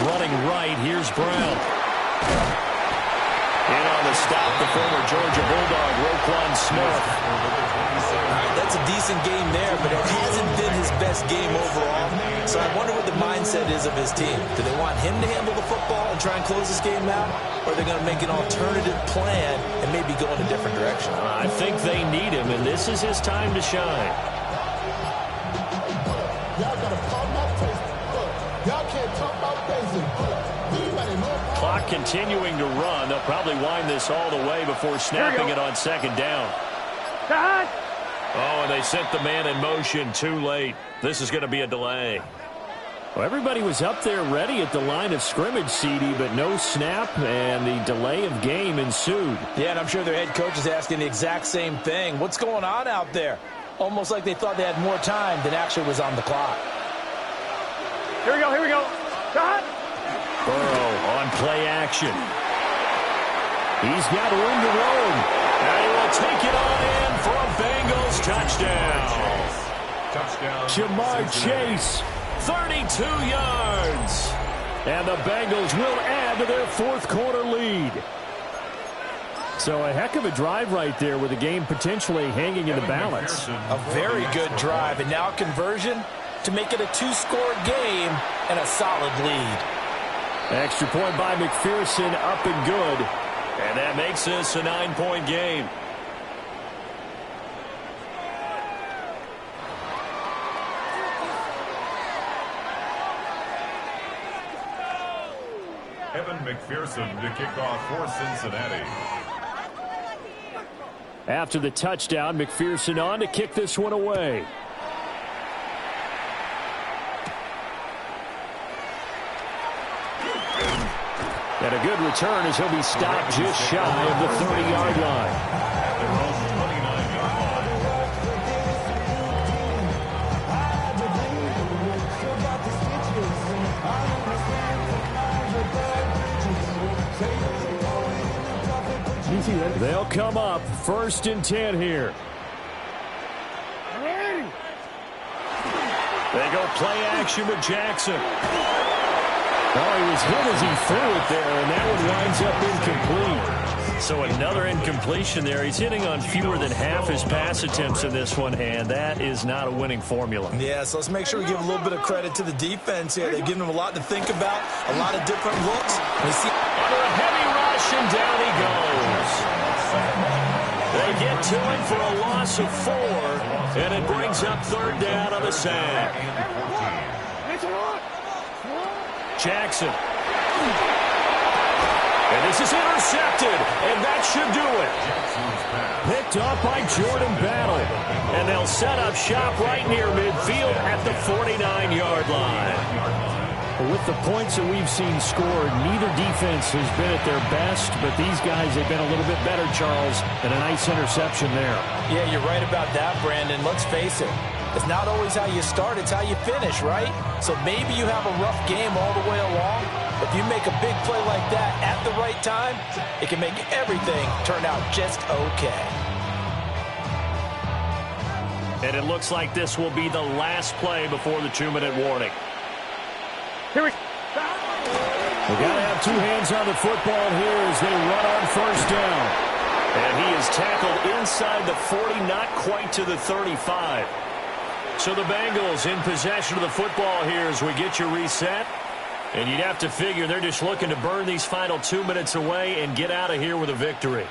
Running right, here's Brown. In on the stop, the former Georgia Bulldog, Roquan Smith. That's a decent game there, but it hasn't been his best game overall. So I wonder what the mindset is of his team. Do they want him to handle the football and try and close this game out? Or are they going to make an alternative plan and maybe go in a different direction? I think they need him, and this is his time to shine. Y'all got to talk about basic. Y'all can't talk about basic. Clock continuing to run. They'll probably wind this all the way before snapping it on 2nd down. Oh, and they sent the man in motion too late. This is going to be a delay. Well, everybody was up there ready at the line of scrimmage, CD, but no snap, and the delay of game ensued. Yeah, and I'm sure their head coach is asking the exact same thing. What's going on out there? Almost like they thought they had more time than actually was on the clock. Here we go, here we go. Shot. Burrow on play action. He's got room to roam. And he will take it on in for a Bengals touchdown. Jamar Chase, 32 yards. And the Bengals will add to their fourth quarter lead. So a heck of a drive right there with the game potentially hanging in the balance. A very good drive, and now conversion to make it a two-score game and a solid lead. Extra point by McPherson, up and good. And that makes this a 9-point game. Evan McPherson to kick off for Cincinnati. After the touchdown, McPherson on to kick this one away. And a good return as he'll be stopped just shy of the 30-yard line. At their own 29-yard line. They'll come up 1st and 10 here. They go play action with Jackson. Oh, he was hit as he threw it there, and that one winds up incomplete. So another incompletion there. He's hitting on fewer than half his pass attempts in this one, and that is not a winning formula. Yeah, so let's make sure we give a little bit of credit to the defense here. They've given him a lot to think about, a lot of different looks. Under a heavy rush, and down he goes. They get to him for a loss of 4, and it brings up 3rd down on the sack. Jackson. And this is intercepted, and that should do it. Picked off by Jordan Battle. And they'll set up shop right near midfield at the 49-yard line. With the points that we've seen scored, neither defense has been at their best, but these guys have been a little bit better, Charles, and a nice interception there. Yeah, you're right about that, Brandon. Let's face it. It's not always how you start, it's how you finish, right? So maybe you have a rough game all the way along, but if you make a big play like that at the right time, it can make everything turn out just okay. And it looks like this will be the last play before the 2-minute warning. Here we go. We got to have 2 hands on the football here as they run on 1st down. And he is tackled inside the 40, not quite to the 35. So the Bengals in possession of the football here as we get you reset. And you'd have to figure they're just looking to burn these final 2 minutes away and get out of here with a victory.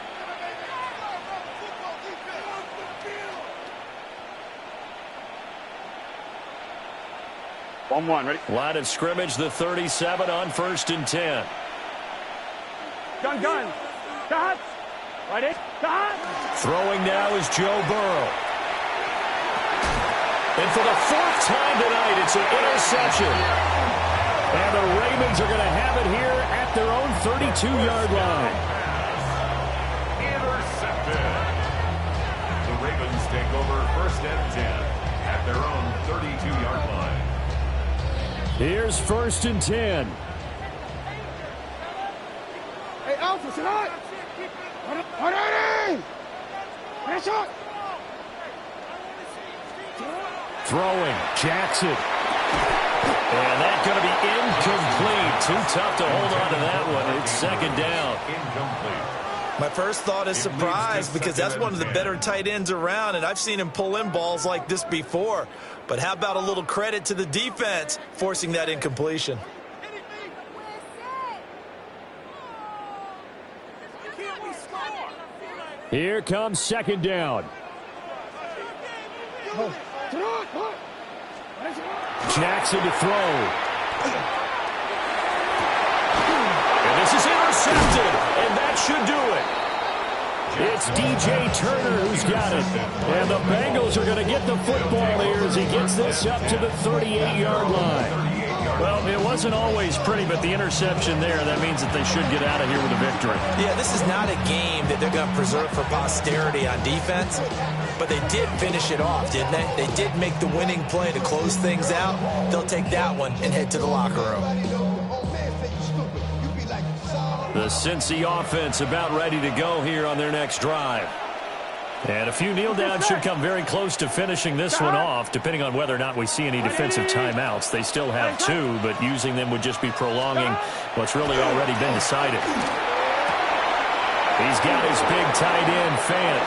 Ready? Line of scrimmage, the 37 on 1st and 10. Gun. Shot. Right in. Shot. Throwing now is Joe Burrow. And for the 4th time tonight, it's an interception. And the Ravens are going to have it here at their own 32-yard line. Intercepted. The Ravens take over 1st and 10 at their own 32-yard line. Here's 1st and 10. Hey, Alpha, tonight. Nice shot. Throwing, Jackson. And that's going to be incomplete. Too tough to hold on to that one. It's 2nd down. Incomplete. My first thought is surprise because that's one of the better tight ends around, and I've seen him pull in balls like this before. But how about a little credit to the defense forcing that incompletion? Here comes 2nd down. Jackson to throw. And this is intercepted, and that should do it. It's DJ Turner who's got it. And the Bengals are going to get the football here as he gets this up to the 38-yard line. Well, it wasn't always pretty, but the interception there, that means that they should get out of here with a victory. Yeah, this is not a game that they're going to preserve for posterity on defense, but they did finish it off, didn't they? They did make the winning play to close things out. They'll take that one and head to the locker room. The Cincy offense about ready to go here on their next drive. And a few kneel downs should come very close to finishing this one off, depending on whether or not we see any defensive timeouts. They still have 2, but using them would just be prolonging what's really already been decided. He's got his big tight end, Fant.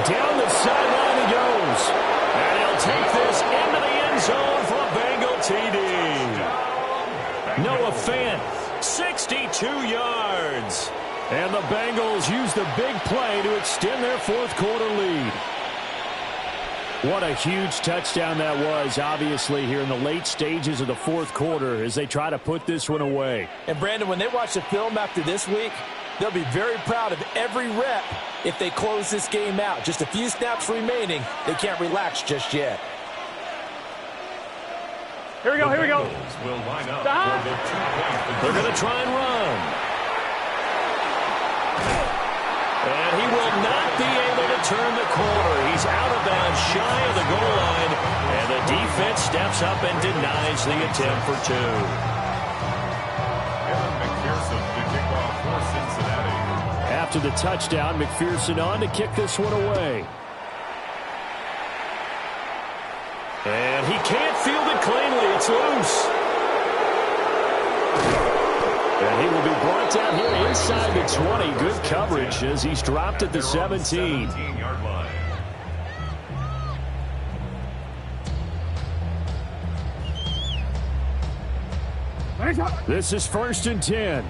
Down the sideline he goes. And he'll take this into the end zone for a Bengal TD. Noah Fant, 62 yards. And the Bengals use the big play to extend their fourth quarter lead. What a huge touchdown that was, obviously, here in the late stages of the fourth quarter as they try to put this one away. And, Brandon, when they watch the film after this week, they'll be very proud of every rep if they close this game out. Just a few snaps remaining. They can't relax just yet. Here we go, here we go. Will line up They're going to try and run. And he will not be able to turn the corner. He's out of bounds shy of the goal line. And the defense steps up and denies the attempt for 2. McPherson to kick off for Cincinnati. After the touchdown, McPherson on to kick this one away. And he can't field it cleanly. It's loose. And he will be brought down here inside the 20. Good coverage as he's dropped at the 17. 17-yard line. This is 1st and 10.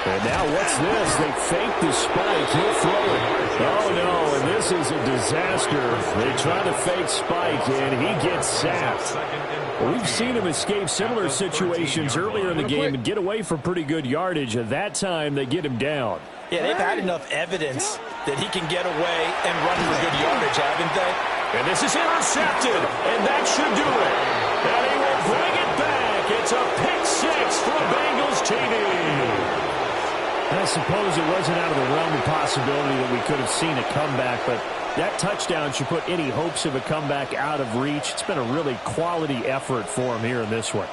And now what's this? They fake the spike. He'll throw it. Oh, no, and this is a disaster. They try to fake spike, and he gets sacked. Well, we've seen him escape similar situations earlier in the game and get away for pretty good yardage. At that time, they get him down. Yeah, they've had enough evidence that he can get away and run for good yardage, haven't they? And this is intercepted, and that should do it. And he will bring it back. It's a pick 6 for a Bengals TD. I suppose it wasn't out of the realm of possibility that we could have seen a comeback, but that touchdown should put any hopes of a comeback out of reach. It's been a really quality effort for him here in this one.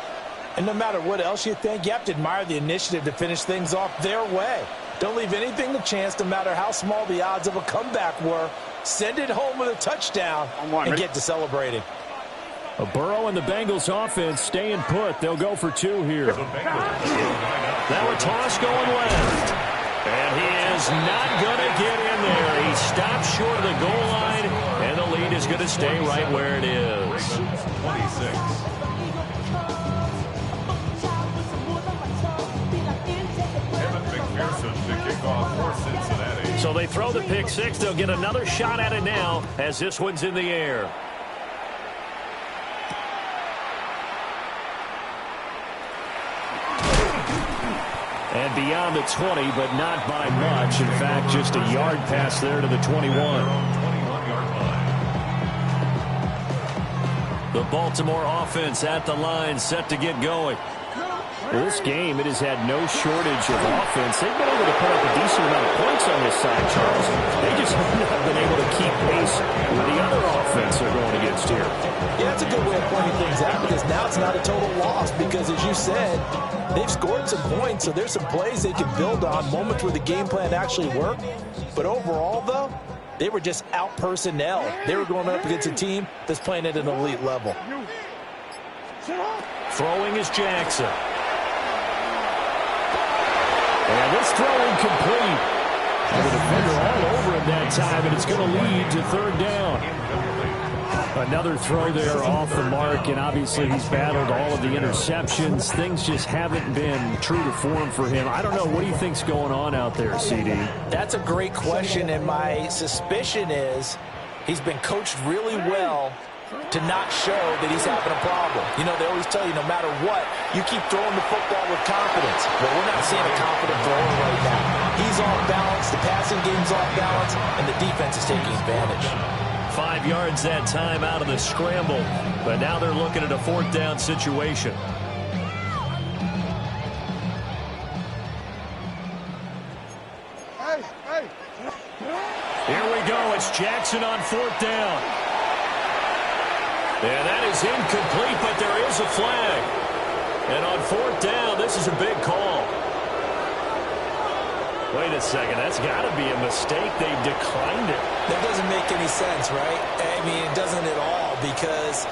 And no matter what else you think, you have to admire the initiative to finish things off their way. Don't leave anything to chance, no matter how small the odds of a comeback were. Send it home with a touchdown and get to celebrating. Burrow and the Bengals offense staying put. They'll go for 2 here. Now a toss going left. And he is not going to get in there. He stops short of the goal line, and the lead is going to stay right where it is. 26. McPherson to kick off for Cincinnati. So they throw the pick 6. They'll get another shot at it now as this one's in the air. And beyond the 20, but not by much. In fact, just a yard pass there to the 21. 21-yard line. The Baltimore offense at the line, set to get going. Well, this game, it has had no shortage of offense. They've been able to put up a decent amount of points on this side, Charles. They just have not been able to keep pace with the other offense they're going against here. Yeah, that's a good way of pointing things out, because now it's not a total loss, because as you said, they've scored some points, so there's some plays they can build on, moments where the game plan actually worked. But overall, though, they were just out personnel. They were going up against a team that's playing at an elite level. Throwing is Jackson. And this throw incomplete. And the defender all over him that time, and it's going to lead to 3rd down. Another throw there off the mark, and obviously he's battled all of the interceptions. Things just haven't been true to form for him. I don't know. What do you think's going on out there, CD? That's a great question, and my suspicion is he's been coached really well to not show that he's having a problem. You know, they always tell you no matter what, you keep throwing the football with confidence. Well, we're not seeing a confident thrower right now. He's off balance, the passing game's off balance, and the defense is taking advantage. 5 yards that time out of the scramble. But now they're looking at a 4th down situation. Here we go. It's Jackson on 4th down. And that is incomplete, but there is a flag. And on 4th down, this is a big call. Wait a second. That's got to be a mistake. They declined it. That doesn't make any sense, right? I mean, it doesn't at all, because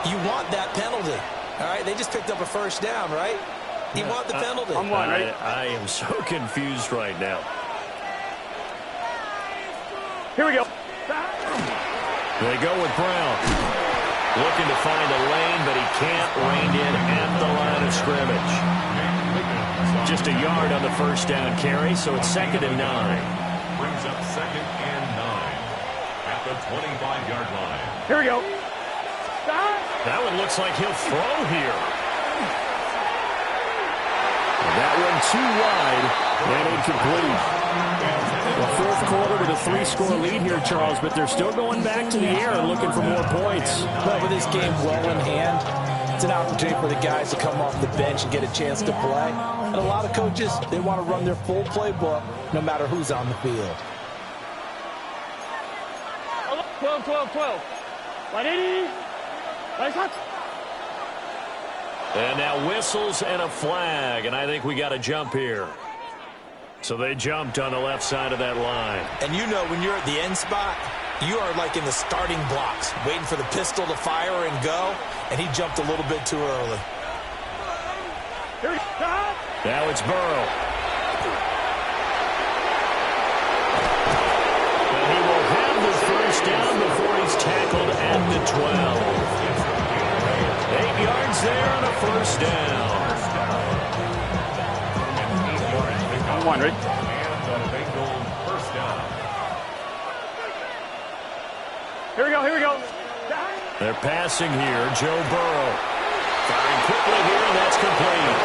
you want that penalty. All right? They just picked up a 1st down, right? You want the penalty. I am so confused right now. Here we go. They go with Brown. Looking to find a lane, but he can't rein in at the line of scrimmage. Just a yard on the 1st down carry, so it's 2nd and 9. Brings up 2nd and 9 at the 25-yard line. Here we go. That one looks like he'll throw here. That one too wide and incomplete. The 4th quarter with a 3-score lead here, Charles, but they're still going back to the air and looking for more points. But with this game well in hand, it's an opportunity for the guys to come off the bench and get a chance to play. And a lot of coaches, they want to run their full playbook no matter who's on the field. 12, 12, 12. 180. And now whistles and a flag, and I think we got a jump here. So they jumped on the left side of that line. And you know when you're at the end spot, you are like in the starting blocks, waiting for the pistol to fire and go, and he jumped a little bit too early. Now it's Burrow. And he will have the 1st down before he's tackled at the 12. 8 yards there on a 1st down. One, right? Here we go, here we go. They're passing here. Joe Burrow. Firing quickly here, and that's complete.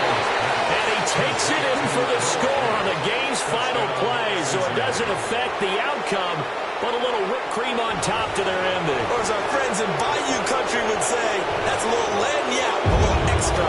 And he takes it in for the score on the game's final play, so it doesn't affect the outcome, but a little whipped cream on top to their ending. Or as our friends in Bayou Country would say, that's a little lagniappe, a little extra.